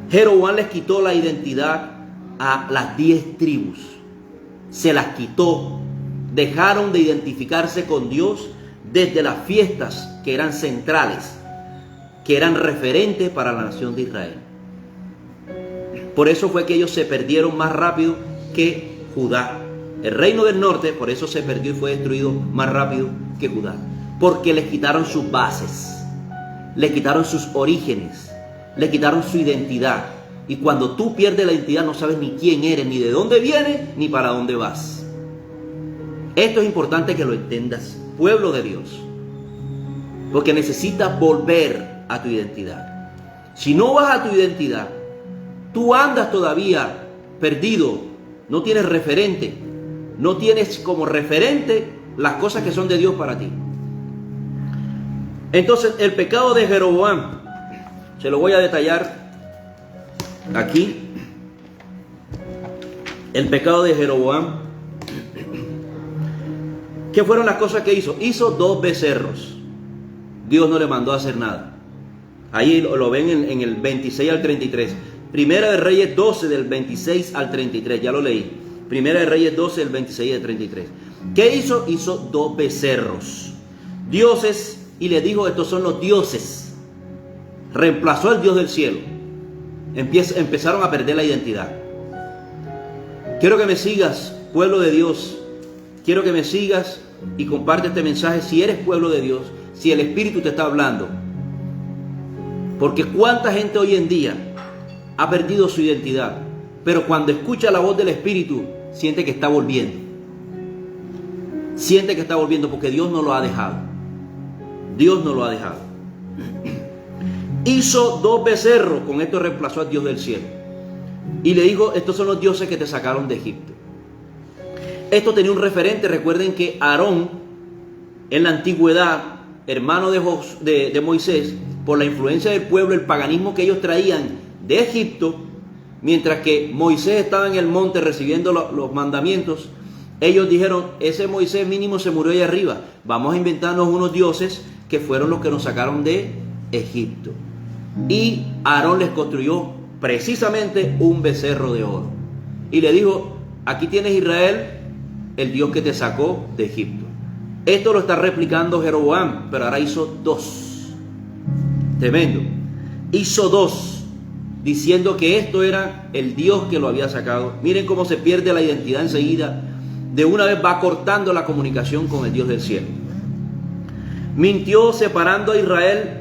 Jeroboam les quitó la identidad a las 10 tribus, se las quitó, dejaron de identificarse con Dios desde las fiestas que eran centrales, que eran referentes para la nación de Israel. Por eso fue que ellos se perdieron más rápido que Judá. El reino del norte, por eso se perdió y fue destruido más rápido que Judá, porque les quitaron sus bases, le quitaron sus orígenes, le quitaron su identidad. Y cuando tú pierdes la identidad, no sabes ni quién eres, ni de dónde vienes, ni para dónde vas. Esto es importante que lo entiendas, pueblo de Dios, porque necesitas volver a tu identidad. Si no vas a tu identidad, tú andas todavía perdido, no tienes referente, no tienes como referente las cosas que son de Dios para ti. Entonces, el pecado de Jeroboam, se lo voy a detallar aquí. El pecado de Jeroboam, ¿qué fueron las cosas que hizo? Hizo 2 becerros. Dios no le mandó a hacer nada. Ahí lo ven en el 26 al 33. Primera de Reyes 12 del 26 al 33. Ya lo leí. Primera de Reyes 12 del 26 al 33. ¿Qué hizo? Hizo 2 becerros, dioses, y le dijo: estos son los dioses. Reemplazó al Dios del cielo. Empezaron a perder la identidad. Quiero que me sigas, pueblo de Dios. Quiero que me sigas y comparte este mensaje si eres pueblo de Dios, si el Espíritu te está hablando. Porque cuánta gente hoy en día ha perdido su identidad, pero cuando escucha la voz del Espíritu, siente que está volviendo. Siente que está volviendo porque Dios no lo ha dejado. Dios no lo ha dejado. Hizo 2 becerros, con esto reemplazó al Dios del cielo. Y le dijo: estos son los dioses que te sacaron de Egipto. Esto tenía un referente. Recuerden que Aarón, en la antigüedad, hermano de Moisés, por la influencia del pueblo, el paganismo que ellos traían de Egipto, mientras que Moisés estaba en el monte recibiendo los mandamientos, ellos dijeron: ese Moisés mínimo se murió allá arriba, vamos a inventarnos unos dioses que fueron los que nos sacaron de Egipto. Y Aarón les construyó precisamente un becerro de oro y le dijo: aquí tienes, Israel, el Dios que te sacó de Egipto. Esto lo está replicando Jeroboam, pero ahora hizo 2. Tremendo. Hizo 2, diciendo que esto era el Dios que lo había sacado. Miren cómo se pierde la identidad enseguida. De una vez va cortando la comunicación con el Dios del cielo. Mintió separando a Israel.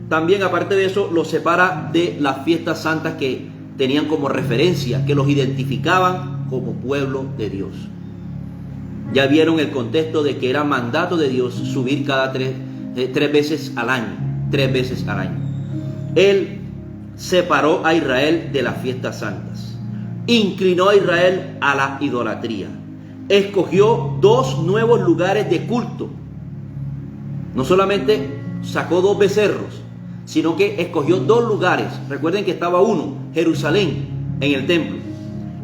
También, aparte de eso, los separa de las fiestas santas que tenían como referencia, que los identificaban como pueblo de Dios. Ya vieron el contexto de que era mandato de Dios subir cada 3 veces al año. 3 veces al año. Él separó a Israel de las fiestas santas. Inclinó a Israel a la idolatría. Escogió 2 nuevos lugares de culto. No solamente sacó 2 becerros, sino que escogió 2 lugares. Recuerden que estaba uno, Jerusalén, en el templo.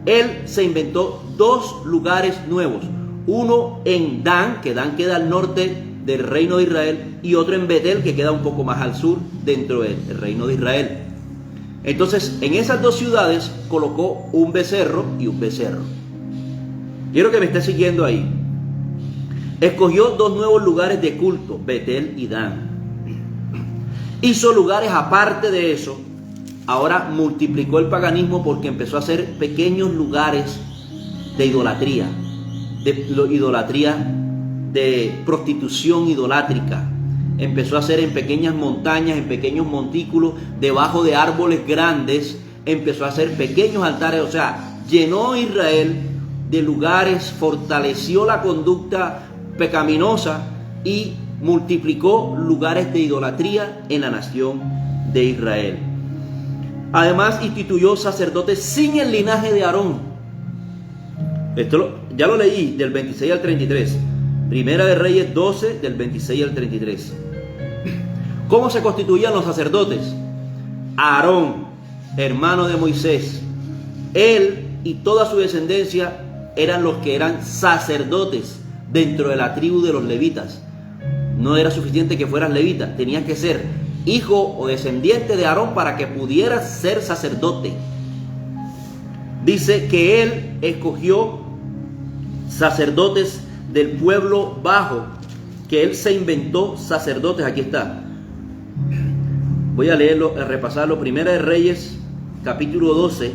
Él se inventó 2 lugares nuevos. Uno en Dan, que Dan queda al norte del reino de Israel, y otro en Betel, que queda un poco más al sur dentro del reino de Israel. Entonces, en esas 2 ciudades colocó un becerro y un becerro. Quiero que me esté siguiendo ahí. Escogió 2 nuevos lugares de culto, Betel y Dan. Hizo lugares aparte de eso. Ahora multiplicó el paganismo porque empezó a hacer pequeños lugares de idolatría, de prostitución idolátrica. Empezó a hacer en pequeñas montañas, en pequeños montículos, debajo de árboles grandes. empezó a hacer pequeños altares, o sea, llenó a Israel de lugares, fortaleció la conducta pecaminosa y multiplicó lugares de idolatría en la nación de Israel. Además, instituyó sacerdotes sin el linaje de Aarón. Ya lo leí del 26 al 33. Primera de Reyes 12, del 26 al 33. ¿Cómo se constituían los sacerdotes? Aarón, hermano de Moisés, él y toda su descendencia eran los que eran sacerdotes dentro de la tribu de los levitas. No era suficiente que fueras levita, tenías que ser hijo o descendiente de Aarón para que pudieras ser sacerdote. Dice que él escogió sacerdotes del pueblo bajo, que él se inventó sacerdotes. Aquí está. Voy a leerlo, a repasarlo. Primera de Reyes, capítulo 12,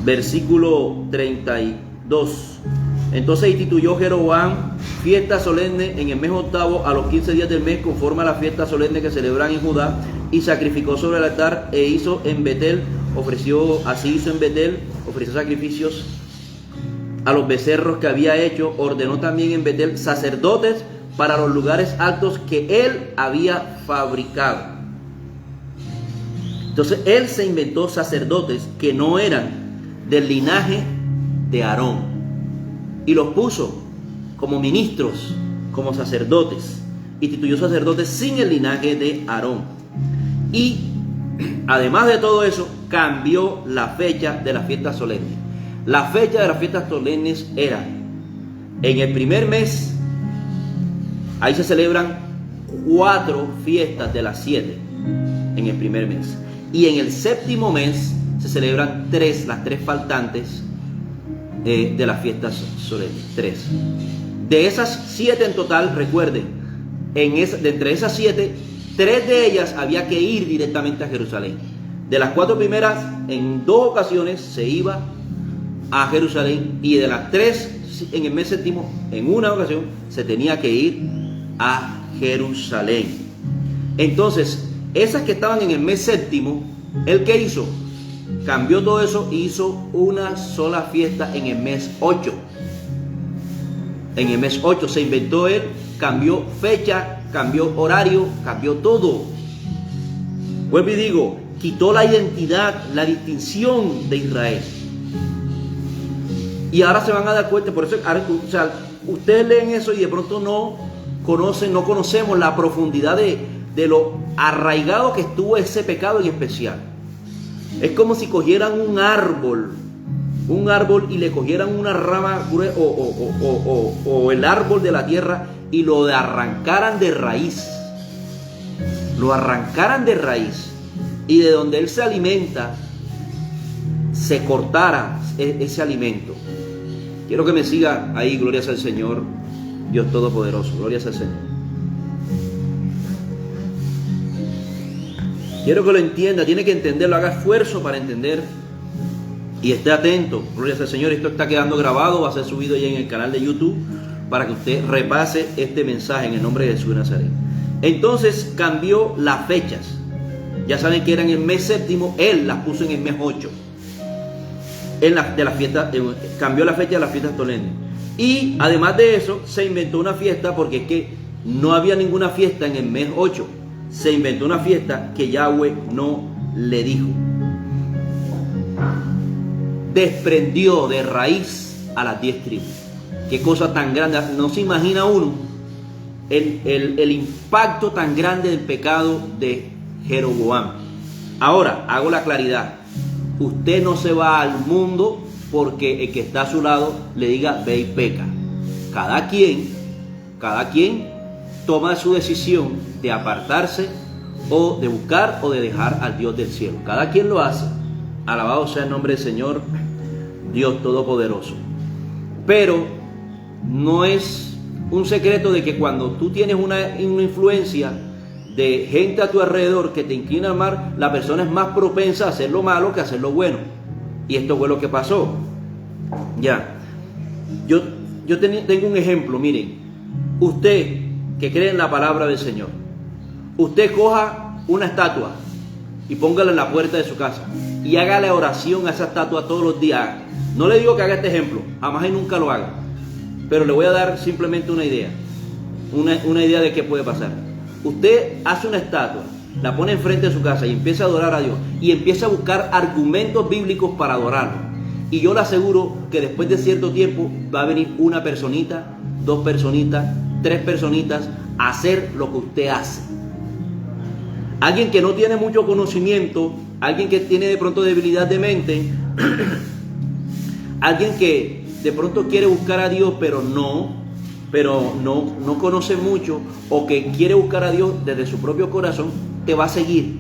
versículo 32. Entonces instituyó Jeroboam fiesta solemne en el mes octavo a los 15 días del mes, conforme a la fiesta solemne que celebran en Judá, y sacrificó sobre el altar e hizo en Betel, ofreció sacrificios a los becerros que había hecho. Ordenó también en Betel sacerdotes para los lugares altos que él había fabricado. Entonces él se inventó sacerdotes que no eran del linaje de Aarón y los puso como ministros, como sacerdotes. Instituyó sacerdotes sin el linaje de Aarón. Y además de todo eso, cambió la fecha de las fiestas solemnes. La fecha de las fiestas solemnes era en el primer mes. Ahí se celebran 4 fiestas de las 7 en el primer mes. Y en el séptimo mes se celebran las 3 faltantes de las fiestas solemnes. 3. De esas 7 en total, recuerden, de entre esas 7, 3 de ellas había que ir directamente a Jerusalén. De las 4 primeras, en 2 ocasiones se iba a Jerusalén, y de las 3 en el mes séptimo, en una ocasión se tenía que ir a Jerusalén. Entonces, esas que estaban en el mes séptimo, ¿él qué hizo? Cambió todo eso y hizo una sola fiesta en el mes 8. En el mes 8 se inventó él, cambió fecha, cambió horario, cambió todo. Vuelvo y digo, quitó la identidad, la distinción de Israel. Y ahora se van a dar cuenta, por eso, o sea, ustedes leen eso y de pronto no conocemos la profundidad de lo arraigado que estuvo ese pecado en especial. Es como si cogieran un árbol y le cogieran una rama o el árbol de la tierra y lo arrancaran de raíz. Lo arrancaran de raíz, y de donde él se alimenta se cortara ese alimento. Quiero que me siga ahí. Glorias al Señor, Dios Todopoderoso. Glorias al Señor. Quiero que lo entienda, tiene que entenderlo, haga esfuerzo para entender y esté atento. Glorias al Señor. Esto está quedando grabado, va a ser subido ya en el canal de YouTube para que usted repase este mensaje en el nombre de Jesús de Nazaret. Entonces cambió las fechas. Ya saben que eran en el mes séptimo, él las puso en el mes 8. Cambió la fecha de las fiestas solemnes. Y además de eso, se inventó una fiesta, porque es que no había ninguna fiesta en el mes 8. Se inventó una fiesta que Yahweh no le dijo. Desprendió de raíz a las 10 tribus. Qué cosa tan grande. No se imagina uno el impacto tan grande del pecado de Jeroboam. Ahora, hago la claridad. Usted no se va al mundo porque el que está a su lado le diga ve y peca. Cada quien toma su decisión de apartarse o de buscar o de dejar al Dios del cielo. Cada quien lo hace. Alabado sea el nombre del Señor, Dios Todopoderoso. Pero no es un secreto de que cuando tú tienes una influencia de gente a tu alrededor que te inclina al mal, la persona es más propensa a hacer lo malo que a hacer lo bueno. Y esto fue lo que pasó. Ya. Yo tengo un ejemplo. Miren, usted que cree en la palabra del Señor, usted coja una estatua y póngala en la puerta de su casa y hágale oración a esa estatua todos los días. No le digo que haga este ejemplo, jamás y nunca lo haga, pero le voy a dar simplemente una idea, una idea de qué puede pasar. Usted hace una estatua, la pone enfrente de su casa y empieza a adorar a Dios y empieza a buscar argumentos bíblicos para adorarlo, y yo le aseguro que después de cierto tiempo va a venir una personita, 2 personitas, 3 personitas a hacer lo que usted hace. Alguien que no tiene mucho conocimiento, alguien que tiene de pronto debilidad de mente, alguien que de pronto quiere buscar a Dios pero no conoce mucho, o que quiere buscar a Dios desde su propio corazón, te va a seguir.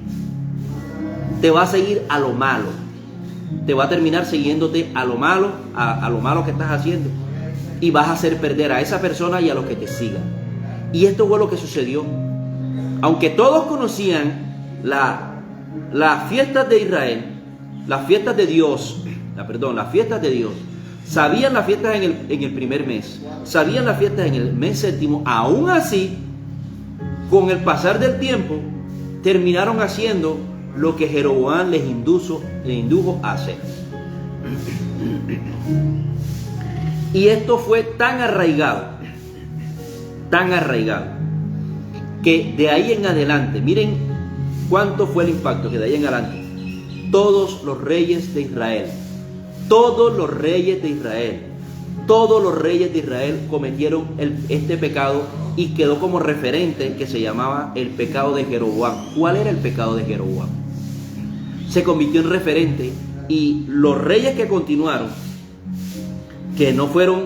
Te va a seguir a lo malo. Te va a terminar siguiéndote a lo malo, a lo malo que estás haciendo. Y vas a hacer perder a esa persona y a los que te sigan. Y esto fue lo que sucedió. Aunque todos conocían las fiestas de Israel, las fiestas de Dios, las fiestas de Dios, sabían las fiestas en el primer mes, sabían las fiestas en el mes séptimo, aún así, con el pasar del tiempo, terminaron haciendo lo que Jeroboam les indujo a hacer. Y esto fue tan arraigado, que de ahí en adelante, miren cuánto fue el impacto, que de ahí en adelante, todos los reyes de Israel cometieron este pecado, y quedó como referente que se llamaba el pecado de Jeroboam. ¿Cuál era el pecado de Jeroboam? Se convirtió en referente, y los reyes que continuaron, que no fueron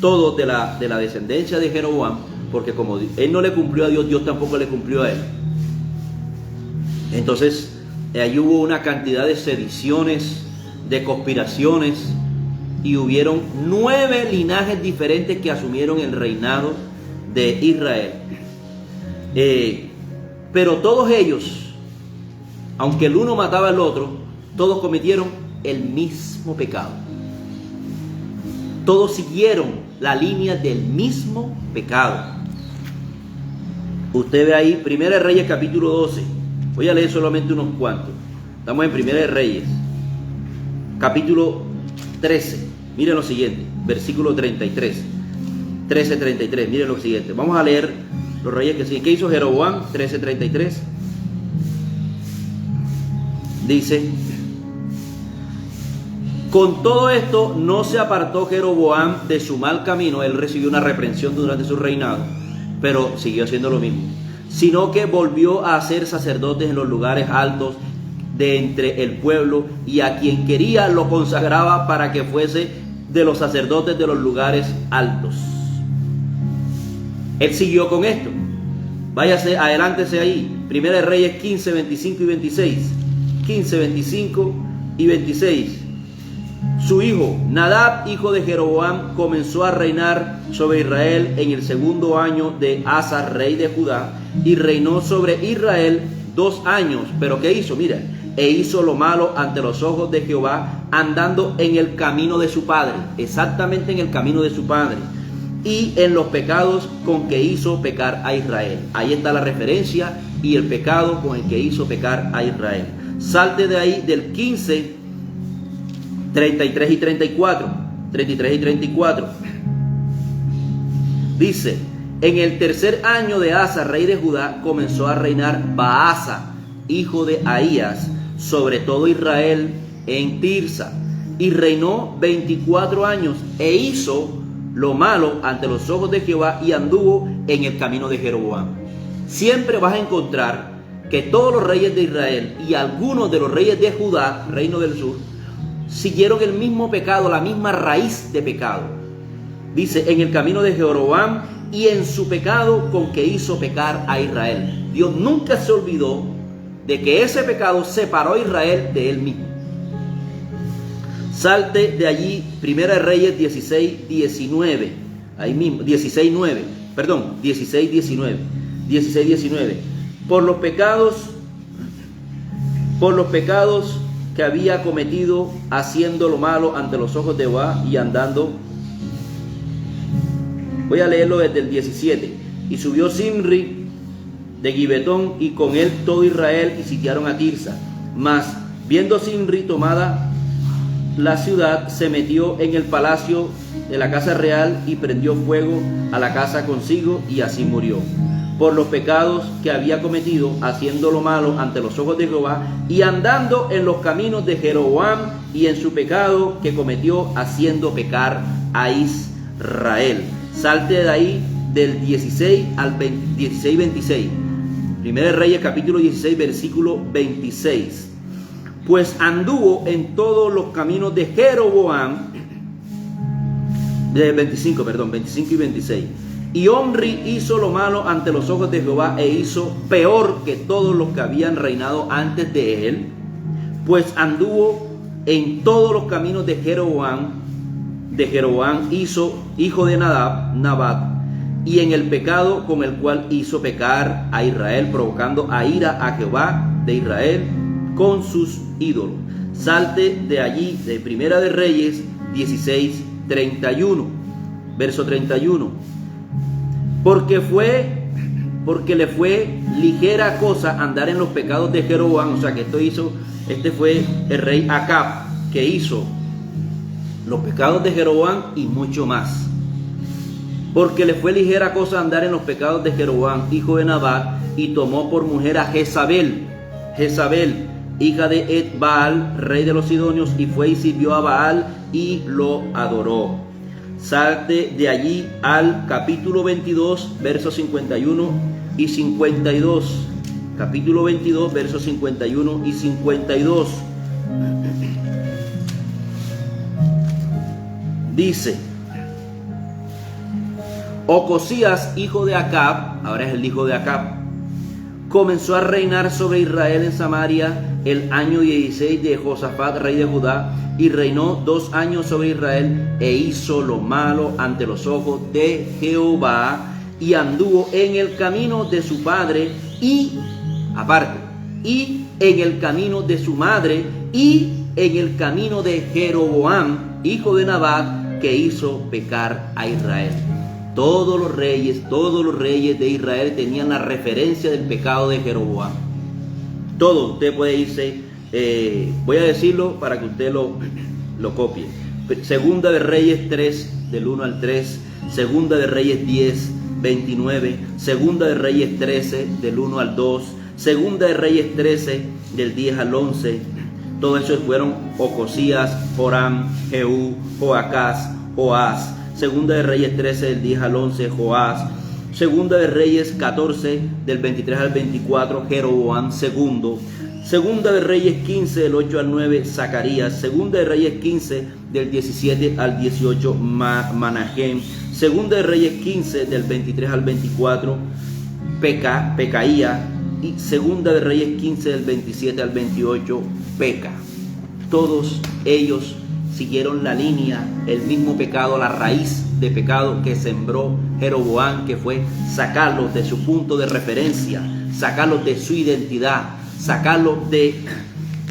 todos de la descendencia de Jeroboam, porque como él no le cumplió a Dios, Dios tampoco le cumplió a él. Entonces ahí hubo una cantidad de sediciones, de conspiraciones, y hubieron 9 linajes diferentes que asumieron el reinado de Israel. Pero todos ellos, aunque el uno mataba al otro, todos cometieron el mismo pecado. Todos siguieron la línea del mismo pecado. Usted ve ahí, 1 Reyes capítulo 12. Voy a leer solamente unos cuantos. Estamos en 1 Reyes capítulo 13. Miren lo siguiente, versículo 33. 13:33, miren lo siguiente. Vamos a leer los reyes que siguen. ¿Qué hizo Jeroboam? 13:33. Dice: con todo esto no se apartó Jeroboam de su mal camino. Él recibió una reprensión durante su reinado, pero siguió haciendo lo mismo, sino que volvió a ser sacerdotes en los lugares altos de entre el pueblo, y a quien quería lo consagraba para que fuese de los sacerdotes de los lugares altos. Él siguió con esto. Váyase, adelántese ahí. 1 Reyes 15, 25 y 26. 15, 25 y 26. Su hijo Nadab, hijo de Jeroboam, comenzó a reinar sobre Israel en el 2.º año de Asa, rey de Judá, y reinó sobre Israel 2 años. ¿Pero qué hizo? Mira, e hizo lo malo ante los ojos de Jehová, andando en el camino de su padre, exactamente en el camino de su padre, y en los pecados con que hizo pecar a Israel. Ahí está la referencia, y el pecado con el que hizo pecar a Israel. Salte de ahí del 15, 33 y 34. 33 y 34. Dice: en el 3.er año de Asa, rey de Judá, comenzó a reinar Baasa, hijo de Ahías, sobre todo Israel en Tirsa, y reinó 24 años, e hizo lo malo ante los ojos de Jehová, y anduvo en el camino de Jeroboam. Siempre vas a encontrar que todos los reyes de Israel y algunos de los reyes de Judá, reino del sur, siguieron el mismo pecado, la misma raíz de pecado. Dice: en el camino de Jeroboam y en su pecado con que hizo pecar a Israel. Dios nunca se olvidó de que ese pecado separó a Israel de él mismo. Salte de allí, 1 Reyes 16, 19. Ahí mismo, 16, 9. Perdón, 16, 19. 16, 19. Por los pecados que había cometido, haciendo lo malo ante los ojos de Jehová y andando. Voy a leerlo desde el 17. Y subió Zimri, de Gibetón, y con él todo Israel, y sitiaron a Tirsa. Mas, viendo Zimri tomada la ciudad, se metió en el palacio de la casa real y prendió fuego a la casa consigo, y así murió, por los pecados que había cometido, haciendo lo malo ante los ojos de Jehová, y andando en los caminos de Jeroboam, y en su pecado que cometió, haciendo pecar a Israel. Salte de ahí del 16 al 26. Primera de Reyes, capítulo 16, versículo 26. Pues anduvo en todos los caminos de Jeroboam, de 25 y 26. Y Omri hizo lo malo ante los ojos de Jehová, e hizo peor que todos los que habían reinado antes de él, pues anduvo en todos los caminos de Jeroboam, hijo de Nabat, y en el pecado con el cual hizo pecar a Israel, provocando a ira a Jehová de Israel con sus ídolos. Salte de allí, de Primera de Reyes 16, 31, verso 31. Porque le fue ligera cosa andar en los pecados de Jeroboam. O sea que este fue el rey Acab, que hizo los pecados de Jeroboam y mucho más. Porque le fue ligera cosa andar en los pecados de Jeroboam, hijo de Nabat, y tomó por mujer a Jezabel, hija de Ed-Baal, rey de los sidonios, y fue y sirvió a Baal y lo adoró. Salte de allí al capítulo 22, versos 51 y 52. Capítulo 22, versos 51 y 52. Dice: Ocosías, hijo de Acab, ahora es el hijo de Acab, comenzó a reinar sobre Israel en Samaria el año 16 de Josafat, rey de Judá, y reinó 2 años sobre Israel, e hizo lo malo ante los ojos de Jehová, y anduvo en el camino de su padre, y en el camino de su madre, y en el camino de Jeroboam, hijo de Nabat, que hizo pecar a Israel. Todos los reyes de Israel tenían la referencia del pecado de Jeroboam. Todo, usted puede irse, voy a decirlo para que usted lo copie. Segunda de Reyes 3, del 1 al 3. Segunda de Reyes 10, 29. Segunda de Reyes 13, del 1 al 2. Segunda de Reyes 13, del 10 al 11. Todo eso fueron Ocosías, Joram, Jehú, Joacás, Joás. Segunda de Reyes 13, del 10 al 11, Joás. Segunda de Reyes 14, del 23 al 24, Jeroboam segundo. Segunda de Reyes 15, del 8 al 9, Zacarías. Segunda de Reyes 15, del 17 al 18, Manahem. Segunda de Reyes 15, del 23 al 24, Pecaía. Y Segunda de Reyes 15, del 27 al 28, Peca. Todos ellos siguieron la línea, el mismo pecado, la raíz de pecado que sembró Jeroboam, que fue sacarlos de su punto de referencia, sacarlos de su identidad, sacarlos de,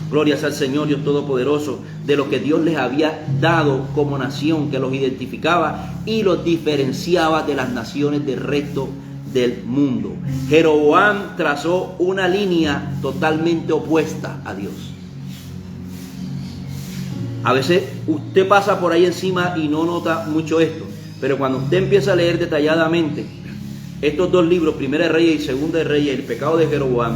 glorias al Señor Dios Todopoderoso, de lo que Dios les había dado como nación, que los identificaba y los diferenciaba de las naciones del resto del mundo. Jeroboam trazó una línea totalmente opuesta a Dios. A veces usted pasa por ahí encima y no nota mucho esto, pero cuando usted empieza a leer detalladamente estos dos libros, Primera de Reyes y Segunda de Reyes, el pecado de Jeroboam,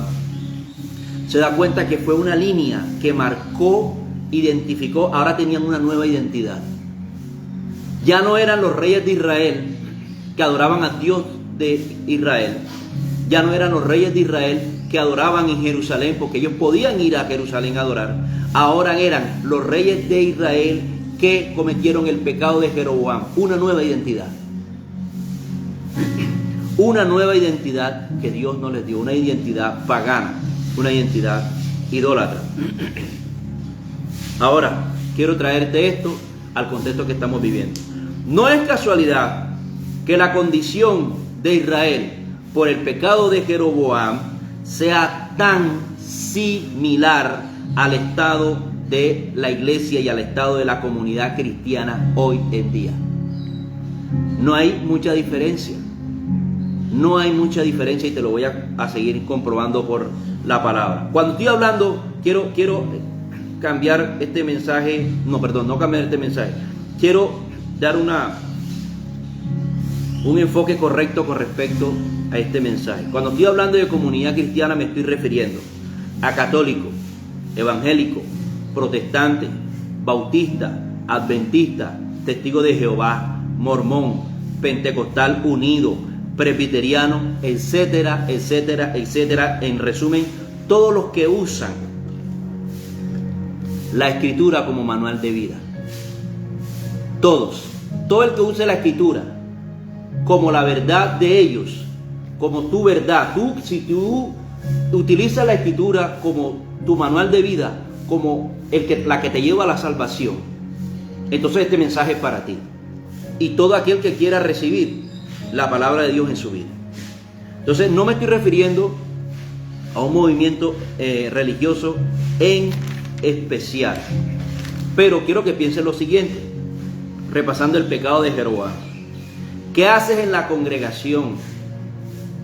se da cuenta que fue una línea que marcó, identificó, ahora tenían una nueva identidad. Ya no eran los reyes de Israel que adoraban a Dios de Israel, ya no eran los reyes de Israel que adoraban en Jerusalén, porque ellos podían ir a Jerusalén a adorar. Ahora eran los reyes de Israel que cometieron el pecado de Jeroboam. Una nueva identidad. Una nueva identidad que Dios no les dio. Una identidad pagana. Una identidad idólatra. Ahora, quiero traerte esto al contexto que estamos viviendo. No es casualidad que la condición de Israel por el pecado de Jeroboam sea tan similar al estado de la iglesia y al estado de la comunidad cristiana hoy en día. No hay mucha diferencia. No hay mucha diferencia y te lo voy a seguir comprobando por la palabra. Cuando estoy hablando, quiero cambiar este mensaje, no cambiar este mensaje. Quiero dar un enfoque correcto con respecto a este mensaje. Cuando estoy hablando de comunidad cristiana me estoy refiriendo a católico, evangélico, protestante, bautista, adventista, testigo de Jehová, mormón, pentecostal unido, presbiteriano, etcétera, etcétera, etcétera. En resumen, todos los que usan la escritura como manual de vida. Todos. Todo el que use la escritura como la verdad de ellos, como tu verdad. Si tú utilizas la escritura como tu manual de vida, como la que te lleva a la salvación, entonces este mensaje es para ti. Y todo aquel que quiera recibir la palabra de Dios en su vida. Entonces no me estoy refiriendo a un movimiento religioso en especial, pero quiero que piensen lo siguiente, repasando el pecado de Jeroboam. ¿Qué haces en la congregación?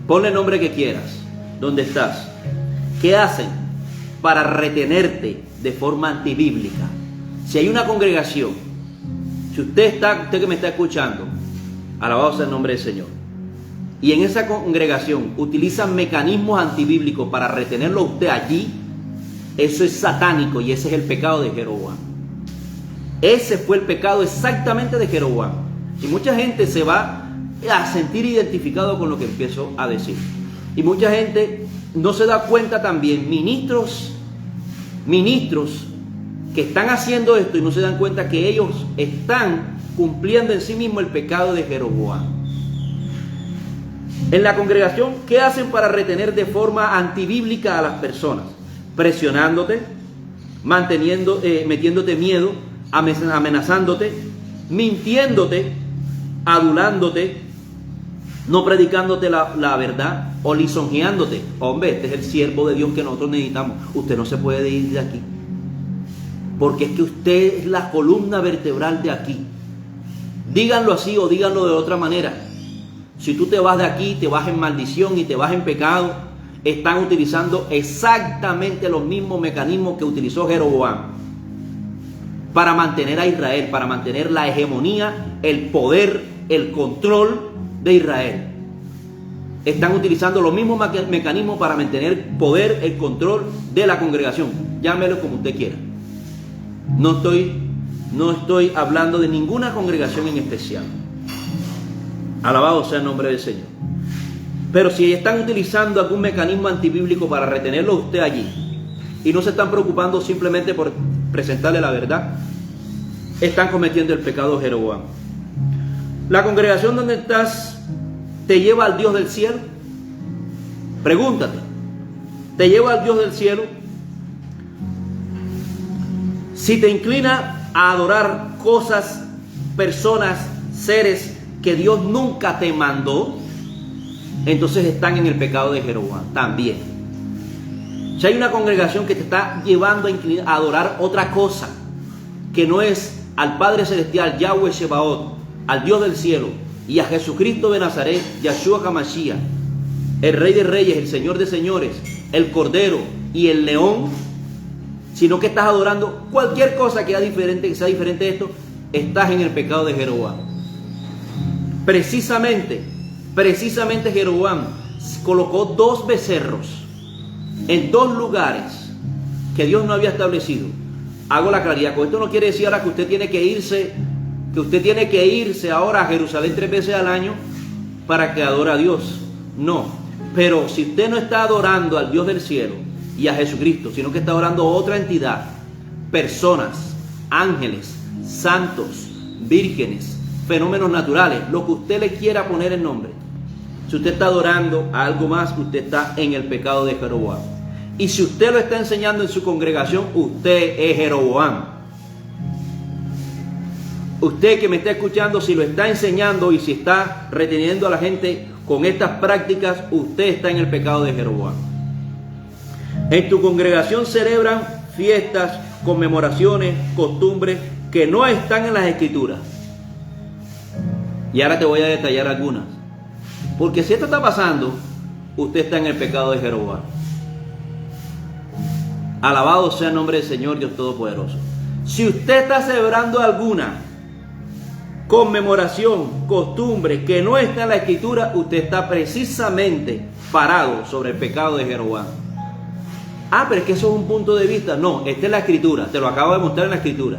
Ponle el nombre que quieras, ¿dónde estás? ¿Qué hacen para retenerte de forma antibíblica? Si hay una congregación, si usted que me está escuchando, alabado sea el nombre del Señor, y en esa congregación utilizan mecanismos antibíblicos para retenerlo a usted allí, eso es satánico y ese es el pecado de Jeroboam. Ese fue el pecado exactamente de Jeroboam. Y mucha gente se va a sentir identificado con lo que empiezo a decir. Y mucha gente no se da cuenta también, ministros que están haciendo esto y no se dan cuenta que ellos están cumpliendo en sí mismo el pecado de Jeroboam. En la congregación, ¿qué hacen para retener de forma antibíblica a las personas? Presionándote, metiéndote miedo, amenazándote, mintiéndote, adulándote, no predicándote la verdad o lisonjeándote. Hombre, este es el siervo de Dios que nosotros necesitamos. Usted no se puede ir de aquí, porque es que usted es la columna vertebral de aquí. Díganlo así o díganlo de otra manera. Si tú te vas de aquí, te vas en maldición y te vas en pecado. Están utilizando exactamente los mismos mecanismos que utilizó Jeroboam para mantener a Israel, para mantener la hegemonía, el poder, el control de Israel. Están utilizando los mismos mecanismos para mantener el poder, el control de la congregación. Llámelo como usted quiera. No estoy hablando de ninguna congregación en especial. Alabado sea el nombre del Señor. Pero si están utilizando algún mecanismo antibíblico para retenerlo a usted allí y no se están preocupando simplemente por presentarle la verdad, están cometiendo el pecado de Jeroboam. ¿La congregación donde estás te lleva al Dios del cielo? Pregúntate, ¿te lleva al Dios del cielo? Si te inclina a adorar cosas, personas, seres que Dios nunca te mandó, entonces están en el pecado de Jeroboam también. Si hay una congregación que te está llevando a adorar otra cosa que no es al Padre Celestial, Yahweh Shebaot, al Dios del cielo, y a Jesucristo de Nazaret, Yahshua HaMashiach, el Rey de Reyes, el Señor de Señores, el Cordero y el León, sino que estás adorando cualquier cosa que sea diferente de esto, estás en el pecado de Jeroboam. Precisamente Jeroboam colocó 2 becerros en 2 lugares que Dios no había establecido. Hago la claridad, con esto no quiere decir ahora que usted tiene que irse ahora a Jerusalén 3 veces al año para que adore a Dios. No, pero si usted no está adorando al Dios del cielo y a Jesucristo, sino que está adorando a otra entidad, personas, ángeles, santos, vírgenes, fenómenos naturales, lo que usted le quiera poner el nombre, si usted está adorando a algo más, usted está en el pecado de Jeroboam. Y si usted lo está enseñando en su congregación, usted es Jeroboam. Usted que me está escuchando, si lo está enseñando y si está reteniendo a la gente con estas prácticas, usted está en el pecado de Jeroboam. En tu congregación celebran fiestas, conmemoraciones, costumbres que no están en las Escrituras. Y ahora te voy a detallar algunas. Porque si esto está pasando, usted está en el pecado de Jeroboam. Alabado sea el nombre del Señor Dios Todopoderoso. Si usted está celebrando alguna conmemoración, costumbre que no está en la Escritura, usted está precisamente parado sobre el pecado de Jeroboam. Ah, pero es que eso es un punto de vista. No, esta es la Escritura, te lo acabo de mostrar en la Escritura.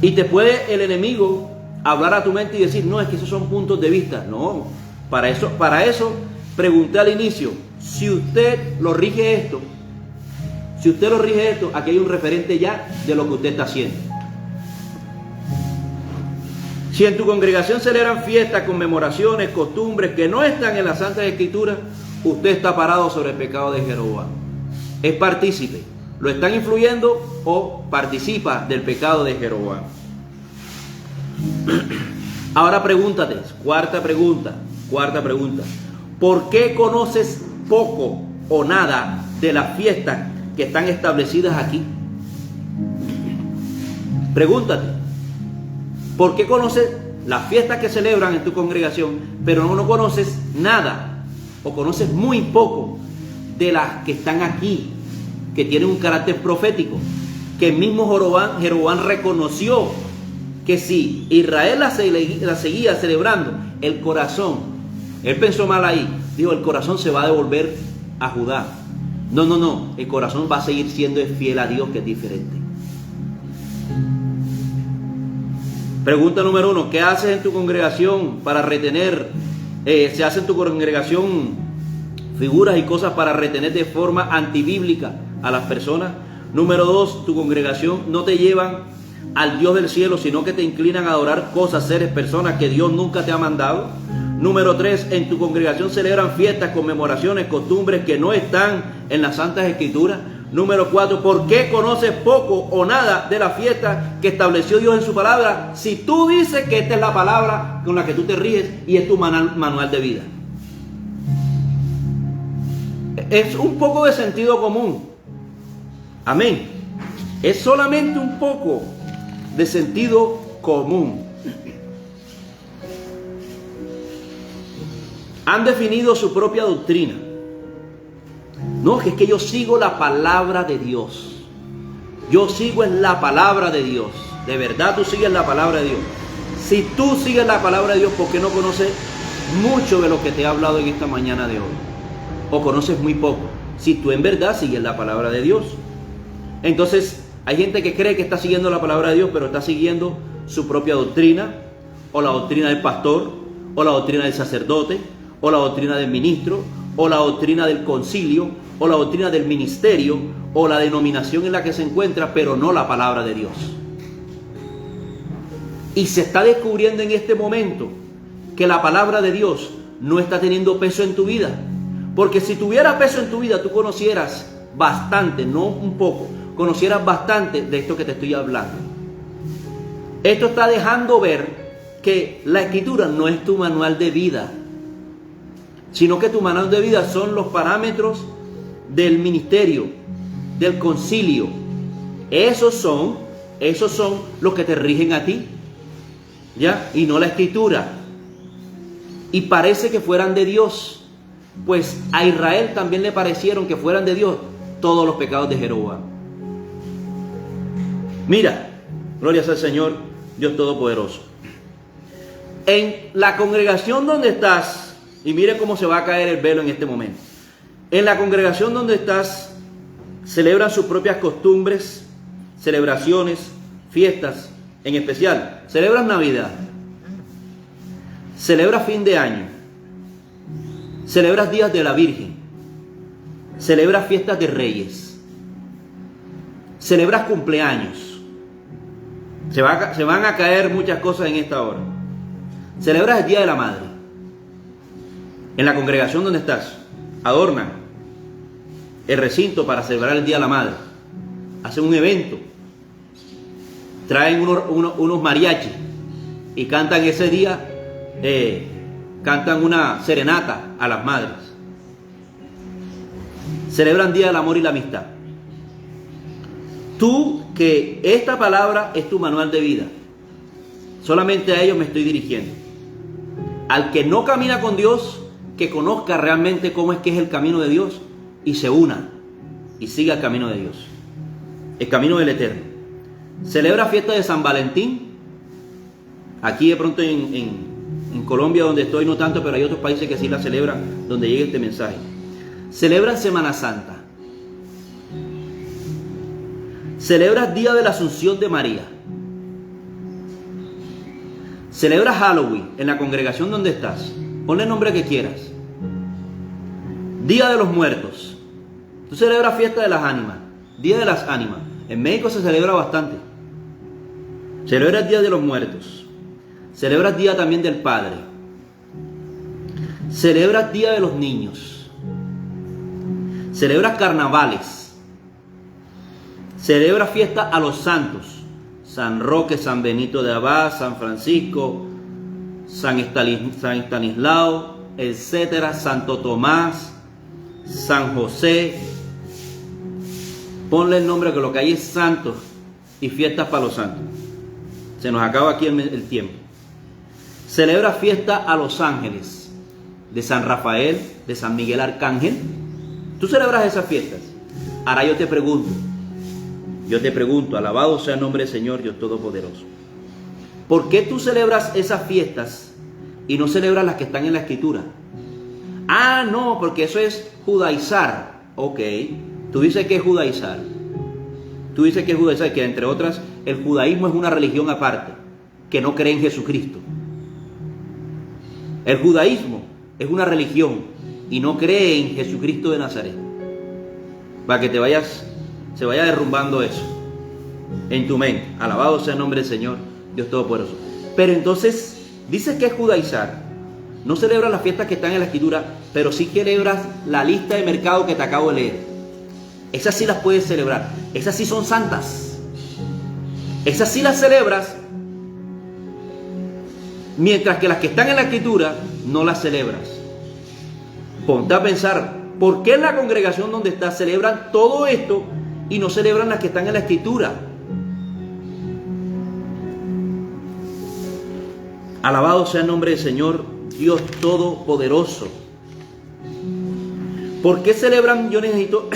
Y te puede el enemigo hablar a tu mente y decir, no, es que esos son puntos de vista. No, para eso pregunté al inicio, si usted lo rige esto, aquí hay un referente ya de lo que usted está haciendo. Si en tu congregación celebran fiestas, conmemoraciones, costumbres que no están en las Santas Escrituras, usted está parado sobre el pecado de Jeroboam. Es partícipe. ¿Lo están influyendo o participa del pecado de Jeroboam? Ahora pregúntate, cuarta pregunta. ¿Por qué conoces poco o nada de las fiestas que están establecidas aquí? Pregúntate. ¿Por qué conoces las fiestas que celebran en tu congregación, pero no conoces nada o conoces muy poco de las que están aquí, que tienen un carácter profético? Que el mismo Jeroboam reconoció que si Israel la seguía celebrando, el corazón, él pensó mal ahí, dijo, el corazón se va a devolver a Judá. No, el corazón va a seguir siendo fiel a Dios, que es diferente. Pregunta número 1, ¿qué haces en tu congregación para retener? ¿Se hace en tu congregación figuras y cosas para retener de forma antibíblica a las personas? Número 2, tu congregación no te llevan al Dios del cielo, sino que te inclinan a adorar cosas, seres, personas que Dios nunca te ha mandado. Número 3, en tu congregación celebran fiestas, conmemoraciones, costumbres que no están en las Santas Escrituras. Número 4, ¿por qué conoces poco o nada de la fiesta que estableció Dios en su palabra? Si tú dices que esta es la palabra con la que tú te ríes y es tu manual de vida. Es un poco de sentido común. Amén. Es solamente un poco de sentido común. Han definido su propia doctrina. No, que es que yo sigo la palabra de Dios. Yo sigo en la palabra de Dios. De verdad tú sigues la palabra de Dios. Si tú sigues la palabra de Dios, ¿por qué no conoces mucho de lo que te he hablado en esta mañana de hoy? O conoces muy poco. Si tú en verdad sigues la palabra de Dios. Entonces, hay gente que cree que está siguiendo la palabra de Dios, pero está siguiendo su propia doctrina, o la doctrina del pastor, o la doctrina del sacerdote, o la doctrina del ministro, o la doctrina del concilio, o la doctrina del ministerio, o la denominación en la que se encuentra, pero no la palabra de Dios. Y se está descubriendo en este momento que la palabra de Dios no está teniendo peso en tu vida. Porque si tuviera peso en tu vida, tú conocieras bastante, no un poco, conocieras bastante de esto que te estoy hablando. Esto está dejando ver que la Escritura no es tu manual de vida, sino que tu manual de vida son los parámetros del ministerio, del concilio. Esos son los que te rigen a ti, ¿ya? Y no la Escritura. Y parece que fueran de Dios, pues a Israel también le parecieron que fueran de Dios todos los pecados de Jeroboam. Mira, gloria sea al Señor, Dios Todopoderoso. En la congregación donde estás, y mire cómo se va a caer el velo en este momento. En la congregación donde estás, celebran sus propias costumbres, celebraciones, fiestas, en especial, celebras Navidad, celebras fin de año, celebras días de la Virgen, celebras fiestas de reyes, celebras cumpleaños. Se van a caer muchas cosas en esta hora. Celebras el Día de la Madre. En la congregación donde estás, adornan el recinto para celebrar el Día de la Madre. Hacen un evento. Traen unos mariachis y cantan ese día, cantan una serenata a las madres. Celebran Día del Amor y la Amistad. Tú, que esta palabra es tu manual de vida, solamente a ellos me estoy dirigiendo. al que no camina con Dios, que conozca realmente cómo es que es el camino de Dios y se una y siga el camino de Dios, el camino del Eterno. Celebra fiesta de San Valentín. Aquí de pronto en Colombia, donde estoy, no tanto, pero hay otros países que sí la celebran, donde llegue este mensaje. Celebran Semana Santa. Celebras Día de la Asunción de María. Celebras Halloween en la congregación donde estás. Ponle el nombre que quieras. Día de los Muertos. Tú celebras Fiesta de las Ánimas. Día de las Ánimas. En México se celebra bastante. Celebras Día de los Muertos. Celebras Día también del Padre. Celebras Día de los Niños. Celebras carnavales. Celebras fiesta a los santos. San Roque, San Benito de Abad, San Francisco, San Estanislao, etcétera, Santo Tomás, San José. Ponle el nombre, que lo que hay es santos y fiestas para los santos. Se nos acaba aquí el tiempo. Celebra fiesta a los ángeles, de San Rafael, de San Miguel Arcángel. ¿Tú celebras esas fiestas? Ahora yo te pregunto, alabado sea el nombre del Señor, Dios Todopoderoso. ¿Por qué tú celebras esas fiestas y no celebras las que están en la Escritura? Ah, no, porque eso es judaizar. Ok, tú dices que es judaizar. Tú dices que es judaizar, que entre otras, el judaísmo es una religión aparte, que no cree en Jesucristo. El judaísmo es una religión y no cree en Jesucristo de Nazaret. Para que se vaya derrumbando eso en tu mente. Alabado sea el nombre del Señor, Dios Todopoderoso. Pero entonces, dices que es judaizar. No celebras las fiestas que están en la Escritura, pero sí celebras la lista de mercado que te acabo de leer. Esas sí las puedes celebrar. Esas sí son santas. Esas sí las celebras, mientras que las que están en la Escritura no las celebras. Ponte a pensar, ¿por qué en la congregación donde estás celebran todo esto y no celebran las que están en la Escritura? Alabado sea el nombre del Señor, Dios Todopoderoso. ¿Por qué celebran? Yo necesito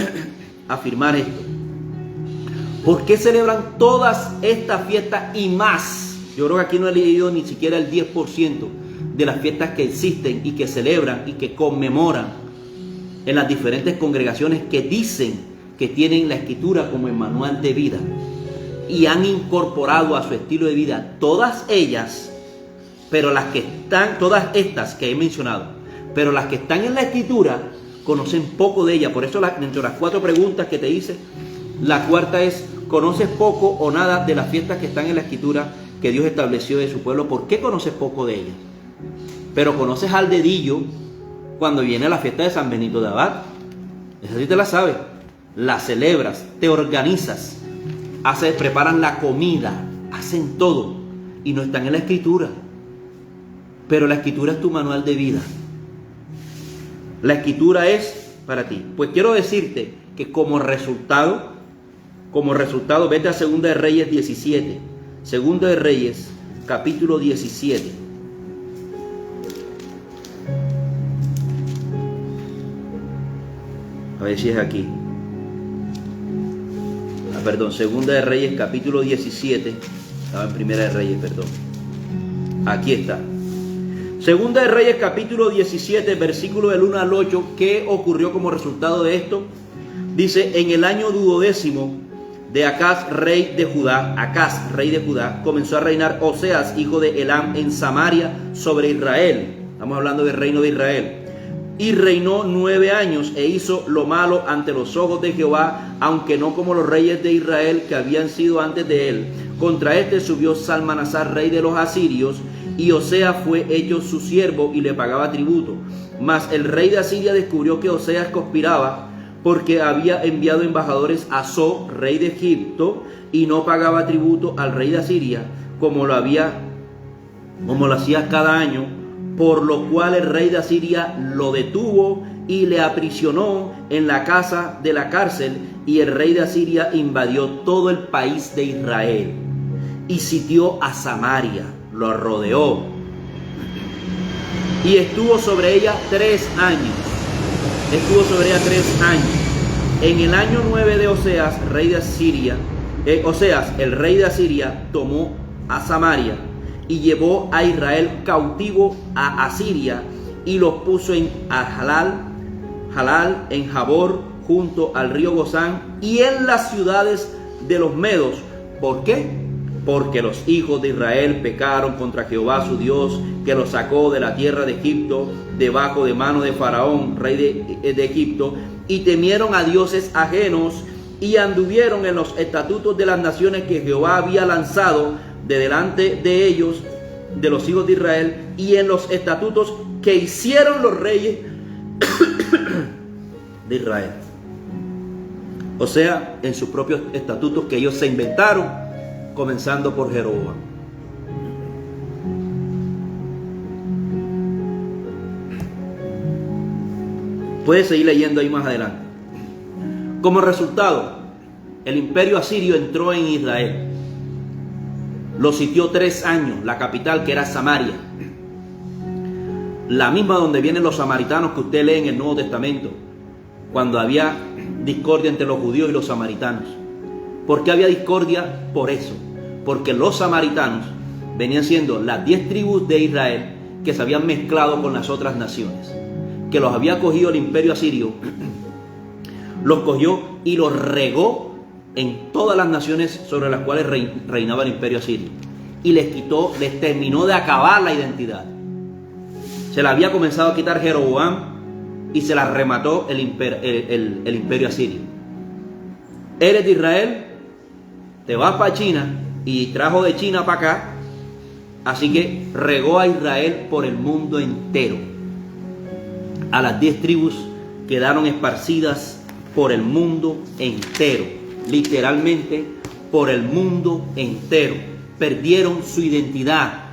afirmar esto. ¿Por qué celebran todas estas fiestas y más? Yo creo que aquí no he leído ni siquiera el 10% de las fiestas que existen y que celebran y que conmemoran en las diferentes congregaciones que dicen que tienen la Escritura como el manual de vida y han incorporado a su estilo de vida todas ellas, pero las que están, todas estas que he mencionado, pero las que están en la Escritura conocen poco de ella. Por eso dentro de las 4 preguntas que te hice, la cuarta es: ¿conoces poco o nada de las fiestas que están en la Escritura que Dios estableció de su pueblo? ¿Por qué conoces poco de ellas? Pero conoces al dedillo cuando viene la fiesta de San Benito de Abad. Esa sí te la sabes. La celebras, te organizas, preparan la comida, hacen todo y no están en la Escritura. Pero la Escritura es tu manual de vida. La Escritura es para ti. Pues quiero decirte que como resultado, vete a 2 de Reyes 17. 2 de Reyes, capítulo 17. A ver si es aquí. Perdón, 2 de Reyes, capítulo 17. Estaba en 1 de Reyes, perdón. Aquí está. 2 de Reyes, capítulo 17, versículo del 1 al 8. ¿Qué ocurrió como resultado de esto? Dice: en el año 12º de Acaz, rey de Judá, comenzó a reinar Oseas, hijo de Elam, en Samaria, sobre Israel. Estamos hablando del reino de Israel. Y reinó 9 años e hizo lo malo ante los ojos de Jehová, aunque no como los reyes de Israel que habían sido antes de él. Contra este subió Salmanasar, rey de los asirios, y Oseas fue hecho su siervo y le pagaba tributo. Mas el rey de Asiria descubrió que Oseas conspiraba, porque había enviado embajadores a So, rey de Egipto, y no pagaba tributo al rey de Asiria, como lo hacía cada año, por lo cual el rey de Asiria lo detuvo y le aprisionó en la casa de la cárcel, y el rey de Asiria invadió todo el país de Israel y sitió a Samaria, lo rodeó y estuvo sobre ella 3 años. Estuvo sobre ella 3 años. En el año 9 de Oseas, rey de Asiria, Oseas, el rey de Asiria, tomó a Samaria y llevó a Israel cautivo a Asiria y los puso en Jalal, en Jabor, junto al río Gozán y en las ciudades de los medos. ¿Por qué? Porque los hijos de Israel pecaron contra Jehová su Dios, que los sacó de la tierra de Egipto, debajo de mano de Faraón, rey de Egipto, y temieron a dioses ajenos, y anduvieron en los estatutos de las naciones que Jehová había lanzado de delante de ellos, de los hijos de Israel, y en los estatutos que hicieron los reyes de Israel. O sea, en sus propios estatutos que ellos se inventaron, comenzando por Jeroboam. Puedes seguir leyendo ahí más adelante. Como resultado, el imperio asirio entró en Israel. Lo sitió 3 años, la capital que era Samaria. La misma donde vienen los samaritanos que usted lee en el Nuevo Testamento, cuando había discordia entre los judíos y los samaritanos. ¿Por qué había discordia? Por eso, porque los samaritanos venían siendo las 10 tribus de Israel que se habían mezclado con las otras naciones, que los había cogido el imperio asirio, los cogió y los regó en todas las naciones sobre las cuales reinaba el imperio asirio, y les terminó de acabar la identidad. Se la había comenzado a quitar Jeroboam y se la remató el imperio asirio. Eres de Israel, te vas para China, y trajo de China para acá, así que regó a Israel por el mundo entero. A las 10 tribus quedaron esparcidas por el mundo entero, literalmente por el mundo entero. Perdieron su identidad,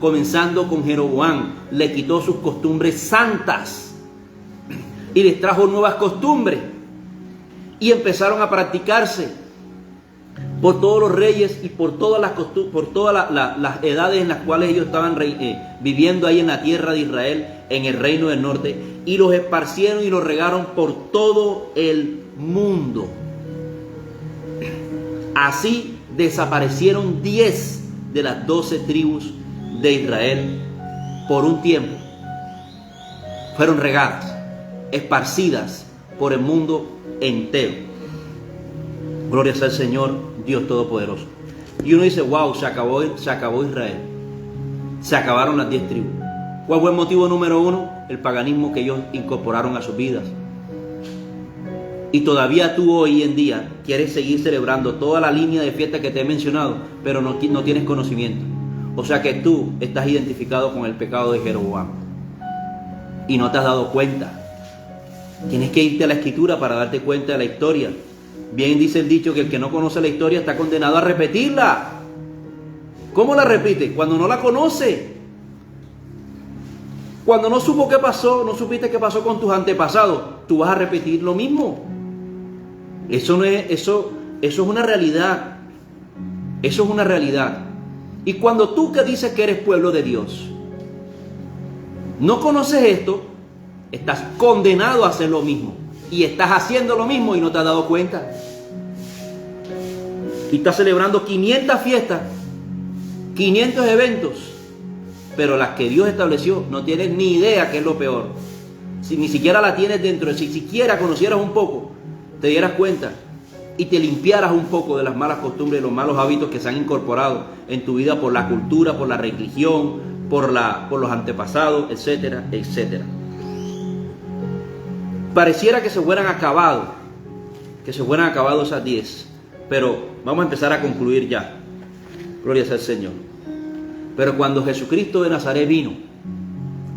comenzando con Jeroboam. Le quitó sus costumbres santas y les trajo nuevas costumbres, y empezaron a practicarse por todos los reyes y por todas las edades en las cuales ellos estaban viviendo ahí en la tierra de Israel, en el reino del norte, y los esparcieron y los regaron por todo el mundo. Así desaparecieron 10 de las 12 tribus de Israel por un tiempo. Fueron regadas, esparcidas por el mundo entero. Gloria sea al Señor Dios Todopoderoso. Y uno dice, wow, se acabó Israel. Se acabaron las 10 tribus. ¿Cuál fue el motivo número 1? El paganismo que ellos incorporaron a sus vidas. Y todavía tú hoy en día quieres seguir celebrando toda la línea de fiestas que te he mencionado, pero no tienes conocimiento. O sea que tú estás identificado con el pecado de Jeroboam y no te has dado cuenta. Tienes que irte a la Escritura para darte cuenta de la historia. Bien dice el dicho que el que no conoce la historia está condenado a repetirla. ¿Cómo la repite? Cuando no la conoce. Cuando no supo qué pasó, no supiste qué pasó con tus antepasados, tú vas a repetir lo mismo. Eso es una realidad. Eso es una realidad. Y cuando tú que dices que eres pueblo de Dios, no conoces esto, estás condenado a hacer lo mismo. Y estás haciendo lo mismo y no te has dado cuenta. Y estás celebrando 500 fiestas, 500 eventos, pero las que Dios estableció no tienes ni idea qué es lo peor. Si ni siquiera la tienes dentro, si siquiera conocieras un poco, te dieras cuenta y te limpiaras un poco de las malas costumbres, los malos hábitos que se han incorporado en tu vida por la cultura, por la religión, por los antepasados, etcétera, etcétera. Pareciera que se hubieran acabado esas 10, pero vamos a empezar a concluir ya. Gloria sea al Señor. Pero cuando Jesucristo de Nazaret vino,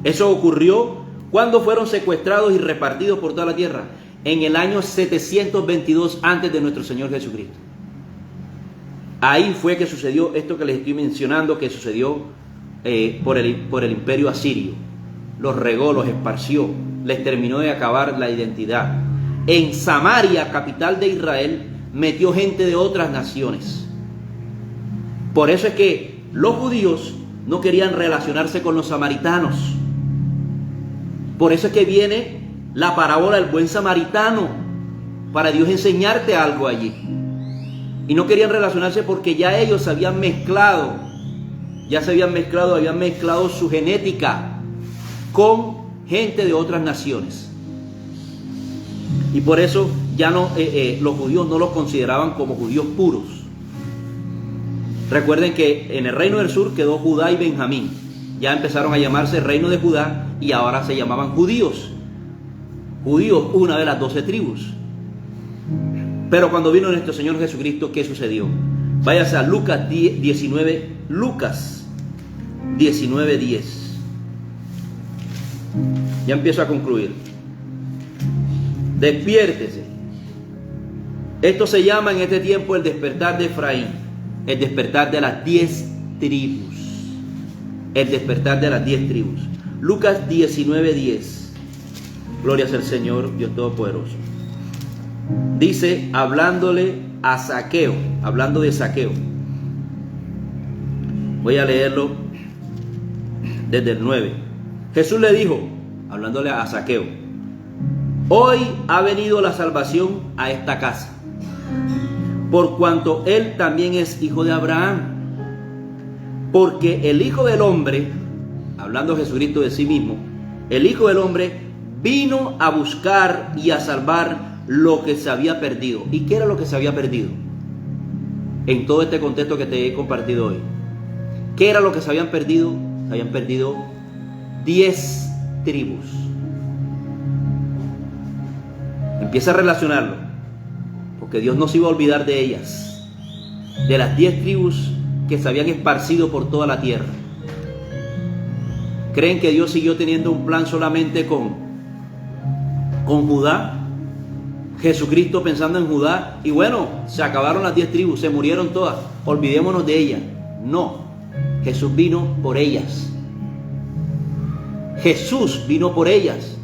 eso ocurrió cuando fueron secuestrados y repartidos por toda la tierra, en el año 722 antes de nuestro Señor Jesucristo. Ahí fue que sucedió esto que les estoy mencionando, que sucedió por el imperio asirio. Los regó, los esparció, les terminó de acabar la identidad. En Samaria, capital de Israel, metió gente de otras naciones. Por eso es que los judíos no querían relacionarse con los samaritanos. Por eso es que viene la parábola del buen samaritano, para Dios enseñarte algo allí. Y no querían relacionarse porque ya ellos se habían mezclado, habían mezclado su genética con gente de otras naciones. Y por eso ya no, los judíos no los consideraban como judíos puros. Recuerden que en el reino del sur quedó Judá y Benjamín. Ya empezaron a llamarse reino de Judá y ahora se llamaban judíos. Judíos, una de las 12 tribus. Pero cuando vino nuestro Señor Jesucristo, ¿qué sucedió? Váyase a Lucas 19, Lucas 19:10. Ya empiezo a concluir. Despiértese. Esto se llama en este tiempo el despertar de Efraín, el despertar de las 10 tribus. El despertar de las 10 tribus. Lucas 19:10. Gloria sea al Señor, Dios Todopoderoso. Dice, hablándole a Zaqueo, hablando de Zaqueo. Voy a leerlo desde el 9. Jesús le dijo, hablándole a Zaqueo, hoy ha venido la salvación a esta casa, por cuanto él también es hijo de Abraham. Porque el Hijo del Hombre, hablando Jesucristo de sí mismo, el Hijo del Hombre vino a buscar y a salvar lo que se había perdido. ¿Y qué era lo que se había perdido? En todo este contexto que te he compartido hoy. ¿Qué era lo que se habían perdido? Se habían perdido 10 tribus. Empieza a relacionarlo, porque Dios no se iba a olvidar de ellas, de las 10 tribus que se habían esparcido por toda la tierra. ¿Creen que Dios siguió teniendo un plan solamente con Judá? Jesucristo pensando en Judá, y bueno, se acabaron las 10 tribus, se murieron todas, olvidémonos de ellas. No, Jesús vino por ellas. Jesús vino por ellas.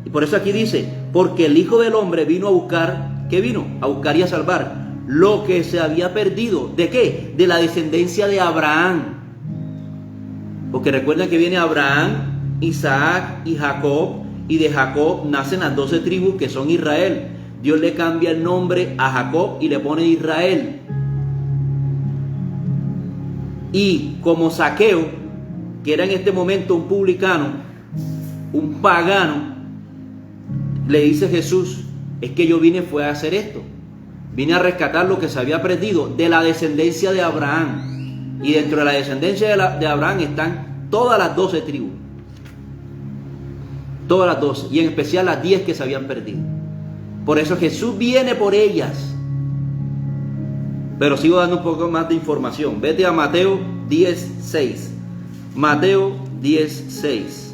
Y por eso aquí dice, porque el Hijo del Hombre vino a buscar, ¿qué vino? A buscar y a salvar lo que se había perdido. ¿De qué? De la descendencia de Abraham. Porque recuerden que viene Abraham, Isaac y Jacob, y de Jacob nacen las 12 tribus que son Israel. Dios le cambia el nombre a Jacob y le pone Israel. Y como Zaqueo, que era en este momento un publicano, un pagano, le dice Jesús, es que yo vine fue a hacer esto. Vine a rescatar lo que se había perdido de la descendencia de Abraham. Y dentro de la descendencia de Abraham están todas las 12 tribus. Todas las 12. Y en especial las 10 que se habían perdido. Por eso Jesús viene por ellas. Pero sigo dando un poco más de información. Vete a Mateo 10:6. Mateo 10:6.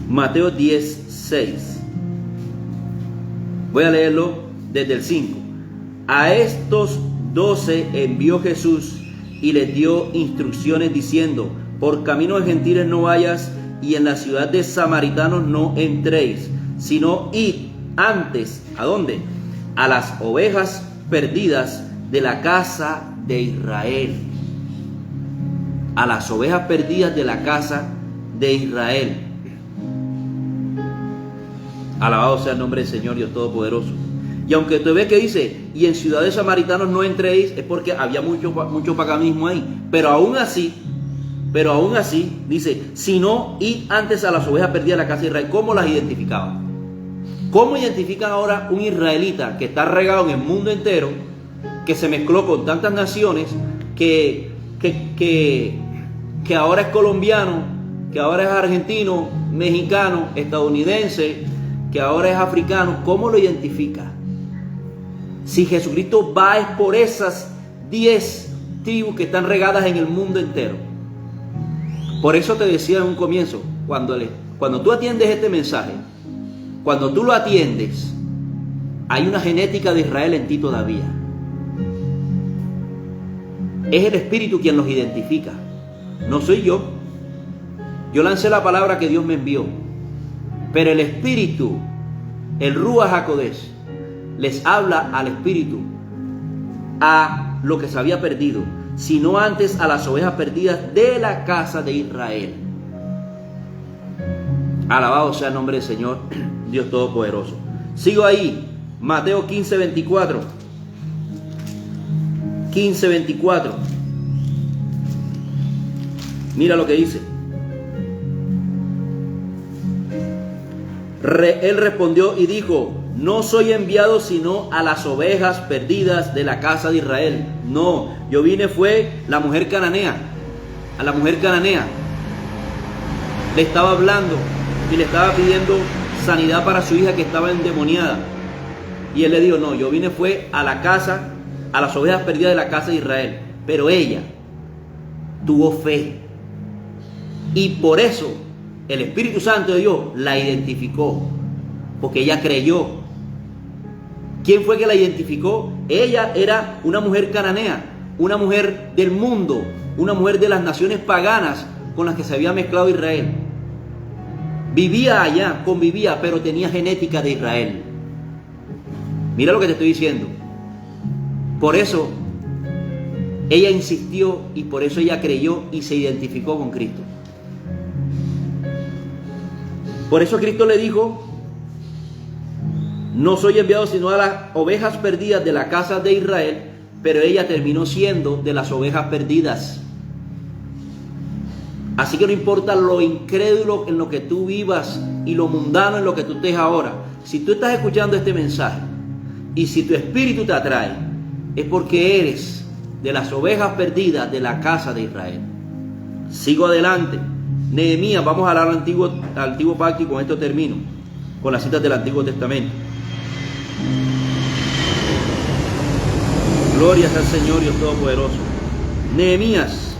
Mateo 10:6. Voy a leerlo desde el 5. A estos 12 envió Jesús y les dio instrucciones diciendo, por camino de gentiles no vayas y en la ciudad de samaritanos no entréis, sino id antes, ¿a dónde? A las ovejas perdidas de la casa de Israel. A las ovejas perdidas de la casa de Israel. Alabado sea el nombre del Señor Dios Todopoderoso. Y aunque tú ves que dice, y en ciudades samaritanos no entréis, es porque había mucho paganismo ahí. Pero aún así, dice, sino id antes a las ovejas perdidas de la casa de Israel. ¿Cómo las identificaban? ¿Cómo identifican ahora un israelita que está regado en el mundo entero, que se mezcló con tantas naciones, que ahora es colombiano, que ahora es argentino, mexicano, estadounidense, que ahora es africano? ¿Cómo lo identifica? Si Jesucristo va es por esas 10 tribus que están regadas en el mundo entero. Por eso te decía en un comienzo, cuando tú atiendes este mensaje, cuando tú lo atiendes, hay una genética de Israel en ti todavía. Es el Espíritu quien los identifica, no soy yo. Yo lancé la palabra que Dios me envió, pero el Espíritu, el Ruach HaKodesh, les habla al Espíritu, a lo que se había perdido. sino antes a las ovejas perdidas de la casa de Israel. Alabado sea el nombre del Señor, Dios Todopoderoso. Sigo ahí, Mateo 15:24. 15:24. Mira lo que dice. Él respondió y dijo: no soy enviado sino a las ovejas perdidas de la casa de Israel. No, yo vine fue la mujer cananea. A la mujer cananea le estaba hablando y le estaba pidiendo sanidad para su hija que estaba endemoniada. Y él le dijo: no, yo vine fue a la casa, a las ovejas perdidas de la casa de Israel. Pero ella tuvo fe. Y por eso el Espíritu Santo de Dios la identificó. Porque ella creyó. ¿Quién fue que la identificó? Ella era una mujer cananea, una mujer del mundo, una mujer de las naciones paganas con las que se había mezclado Israel. Vivía allá, convivía, pero tenía genética de Israel. Mira lo que te estoy diciendo. Por eso ella insistió y por eso ella creyó y se identificó con Cristo. Por eso Cristo le dijo: no soy enviado sino a las ovejas perdidas de la casa de Israel, pero ella terminó siendo de las ovejas perdidas. Así que no importa lo incrédulo en lo que tú vivas y lo mundano en lo que tú estés ahora, si tú estás escuchando este mensaje y si tu espíritu te atrae, es porque eres de las ovejas perdidas de la casa de Israel. Sigo adelante. Nehemías, vamos a hablar al antiguo pacto y con esto termino, con las citas del Antiguo Testamento. Gloria al Señor Dios Todopoderoso. Nehemías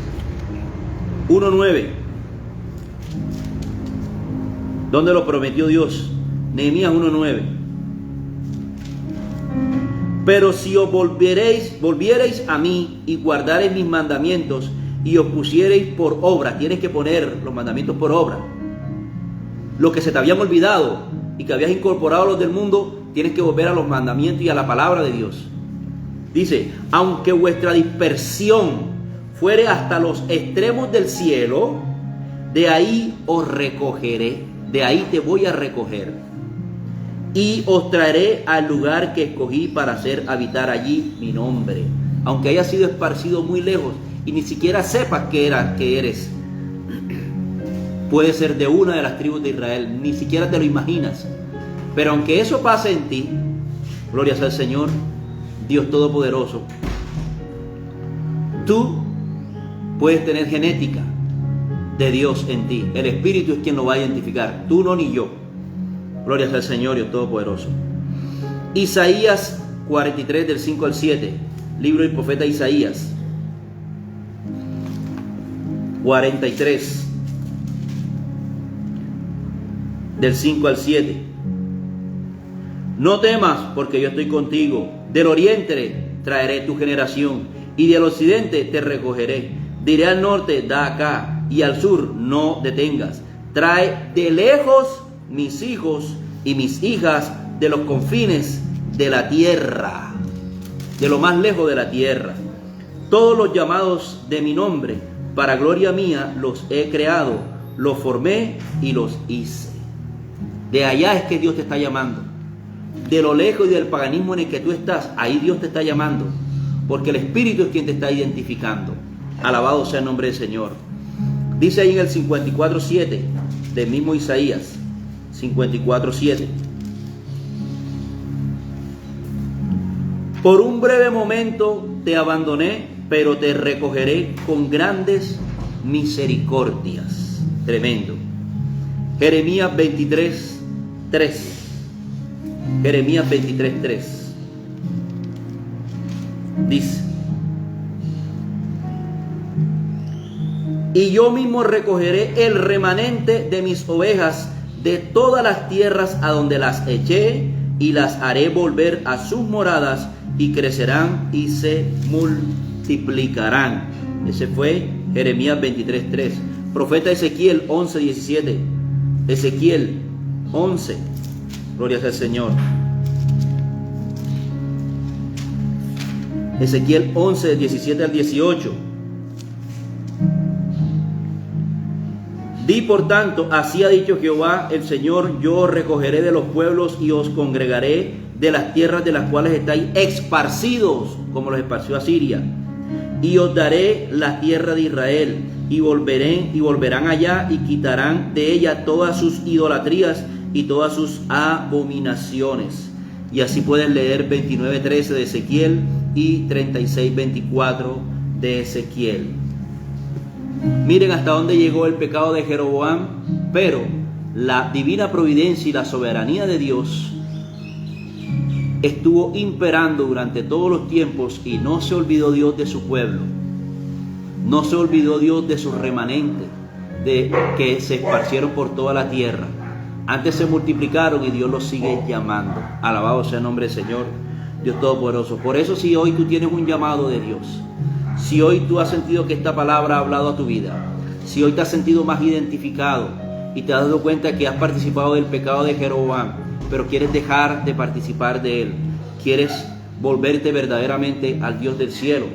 1:9. ¿Dónde lo prometió Dios? Nehemías 1:9. Pero si os volviereis a mí y guardareis mis mandamientos y os pusiereis por obra, tienes que poner los mandamientos por obra. Lo que se te habían olvidado y que habías incorporado a los del mundo, tienes que volver a los mandamientos y a la palabra de Dios. Dice: aunque vuestra dispersión fuere hasta los extremos del cielo, de ahí os recogeré, de ahí te voy a recoger, y os traeré al lugar que escogí para hacer habitar allí mi nombre. Aunque hayas sido esparcido muy lejos y ni siquiera sepas que eres, puede ser de una de las tribus de Israel, ni siquiera te lo imaginas. Pero aunque eso pase en ti, gloria sea al Señor Dios Todopoderoso, tú puedes tener genética de Dios en ti. El Espíritu es quien lo va a identificar, tú no ni yo. Gloria sea al Señor Dios Todopoderoso. Isaías 43 del 5 al 7, libro del profeta Isaías 43 del 5 al 7. No temas, porque yo estoy contigo. Del oriente traeré tu generación, y del occidente te recogeré. Diré al norte: da acá, y al sur: no detengas. Trae de lejos mis hijos y mis hijas de los confines de la tierra, de lo más lejos de la tierra. Todos los llamados de mi nombre, para gloria mía, los he creado, los formé y los hice. De allá es que Dios te está llamando. De lo lejos y del paganismo en el que tú estás, ahí Dios te está llamando, porque el Espíritu es quien te está identificando. Alabado sea el nombre del Señor. Dice ahí en el 54:7 del mismo Isaías, 54:7. Por un breve momento te abandoné, pero te recogeré con grandes misericordias. Tremendo. Jeremías 23:3. Jeremías 23:3 dice: y yo mismo recogeré el remanente de mis ovejas de todas las tierras a donde las eché, y las haré volver a sus moradas, y crecerán y se multiplicarán. Ese fue Jeremías 23:3. Profeta Ezequiel 11:17. Ezequiel 11. Gloria sea al Señor. Ezequiel 11, 17 al 18. Di por tanto, así ha dicho Jehová el Señor, yo os recogeré de los pueblos y os congregaré de las tierras de las cuales estáis esparcidos, como los esparció Asiria, y os daré la tierra de Israel, y volverán allá y quitarán de ella todas sus idolatrías y todas sus abominaciones. Y así pueden leer 29:13 de Ezequiel y 36:24 de Ezequiel. Miren hasta dónde llegó el pecado de Jeroboam, pero la divina providencia y la soberanía de Dios estuvo imperando durante todos los tiempos y no se olvidó Dios de su pueblo, no se olvidó Dios de sus remanentes, de que se esparcieron por toda la tierra. Antes se multiplicaron y Dios los sigue llamando. Alabado sea el nombre del Señor, Dios Todopoderoso. Por eso, si hoy tú tienes un llamado de Dios, si hoy tú has sentido que esta palabra ha hablado a tu vida, si hoy te has sentido más identificado y te has dado cuenta que has participado del pecado de Jeroboam, pero quieres dejar de participar de él, quieres volverte verdaderamente al Dios del cielo,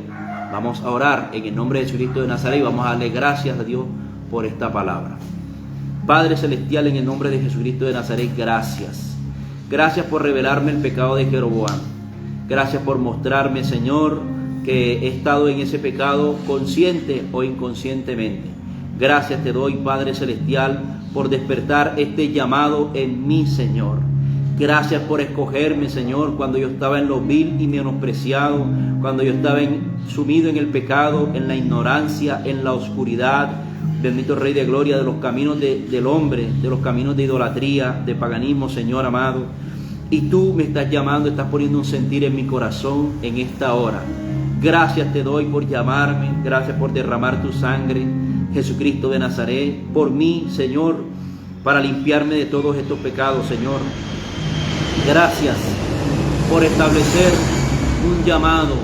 vamos a orar en el nombre de Jesucristo de Nazaret y vamos a darle gracias a Dios por esta palabra. Padre Celestial, en el nombre de Jesucristo de Nazaret, gracias. Gracias por revelarme el pecado de Jeroboam. Gracias por mostrarme, Señor, que he estado en ese pecado consciente o inconscientemente. Gracias te doy, Padre Celestial, por despertar este llamado en mí, Señor. Gracias por escogerme, Señor, cuando yo estaba en lo vil y menospreciado, cuando yo estaba sumido en el pecado, en la ignorancia, en la oscuridad. Bendito Rey de Gloria, de los caminos del hombre, de los caminos de idolatría, de paganismo, Señor amado. Y tú me estás llamando, estás poniendo un sentir en mi corazón en esta hora. Gracias te doy por llamarme, gracias por derramar tu sangre, Jesucristo de Nazaret, por mí, Señor, para limpiarme de todos estos pecados, Señor. Gracias por establecer un llamado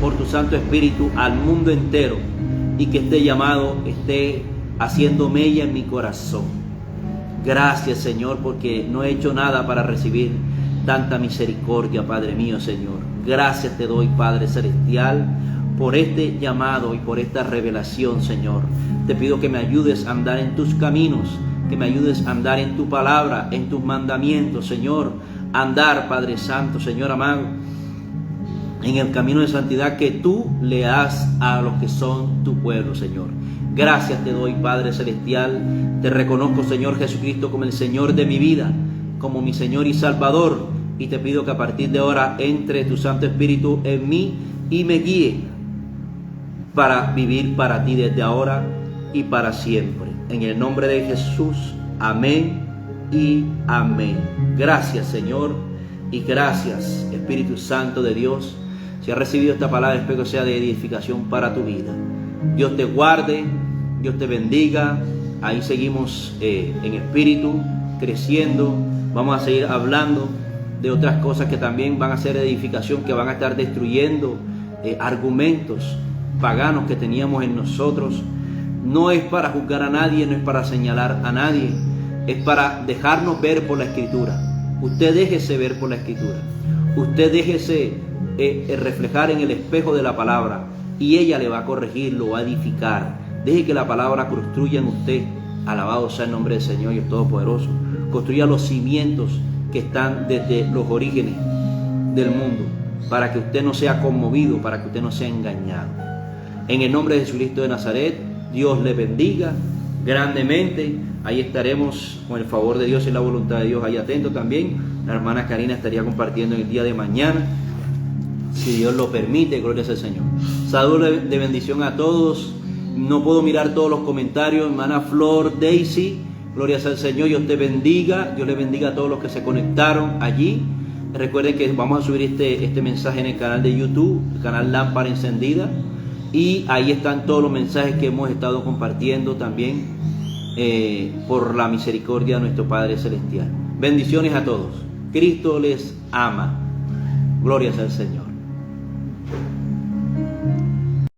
por tu Santo Espíritu al mundo entero y que este llamado esté haciendo mella en mi corazón. Gracias, Señor, porque no he hecho nada para recibir tanta misericordia, Padre mío, Señor. Gracias te doy, Padre Celestial, por este llamado y por esta revelación, Señor. Te pido que me ayudes a andar en tus caminos, que me ayudes a andar en tu palabra, en tus mandamientos, Señor. Andar, Padre Santo, Señor amado, en el camino de santidad que tú le das a los que son tu pueblo, Señor. Gracias te doy, Padre Celestial. Te reconozco, Señor Jesucristo, como el Señor de mi vida, como mi Señor y Salvador. Y te pido que a partir de ahora entre tu Santo Espíritu en mí y me guíe para vivir para ti desde ahora y para siempre. En el nombre de Jesús, amén y amén. Gracias, Señor, y gracias, Espíritu Santo de Dios. Si has recibido esta palabra, espero que sea de edificación para tu vida. Dios te guarde, Dios te bendiga. Ahí seguimos en espíritu, creciendo. Vamos a seguir hablando de otras cosas que también van a ser edificación, que van a estar destruyendo argumentos paganos que teníamos en nosotros. No es para juzgar a nadie, no es para señalar a nadie, es para dejarnos ver por la Escritura. Usted déjese ver por la Escritura, usted déjese reflejar en el espejo de la palabra y ella le va a corregir, lo va a edificar. Deje que la palabra construya en usted. Alabado sea el nombre del Señor Dios Todopoderoso. Construya los cimientos que están desde los orígenes del mundo, para que usted no sea conmovido, para que usted no sea engañado. En el nombre de Jesucristo de Nazaret, Dios le bendiga grandemente. Ahí estaremos con el favor de Dios y la voluntad de Dios ahí atento también. La hermana Karina estaría compartiendo en el día de mañana, si Dios lo permite. Gloria al Señor. Saludos de bendición a todos. No puedo mirar todos los comentarios. Hermana Flor Daisy, gloria al Señor, Dios te bendiga. Dios le bendiga a todos los que se conectaron allí. Recuerden que vamos a subir este mensaje en el canal de YouTube, el canal Lámpara Encendida. Y ahí están todos los mensajes que hemos estado compartiendo también por la misericordia de nuestro Padre Celestial. Bendiciones a todos. Cristo les ama. Gloria al Señor.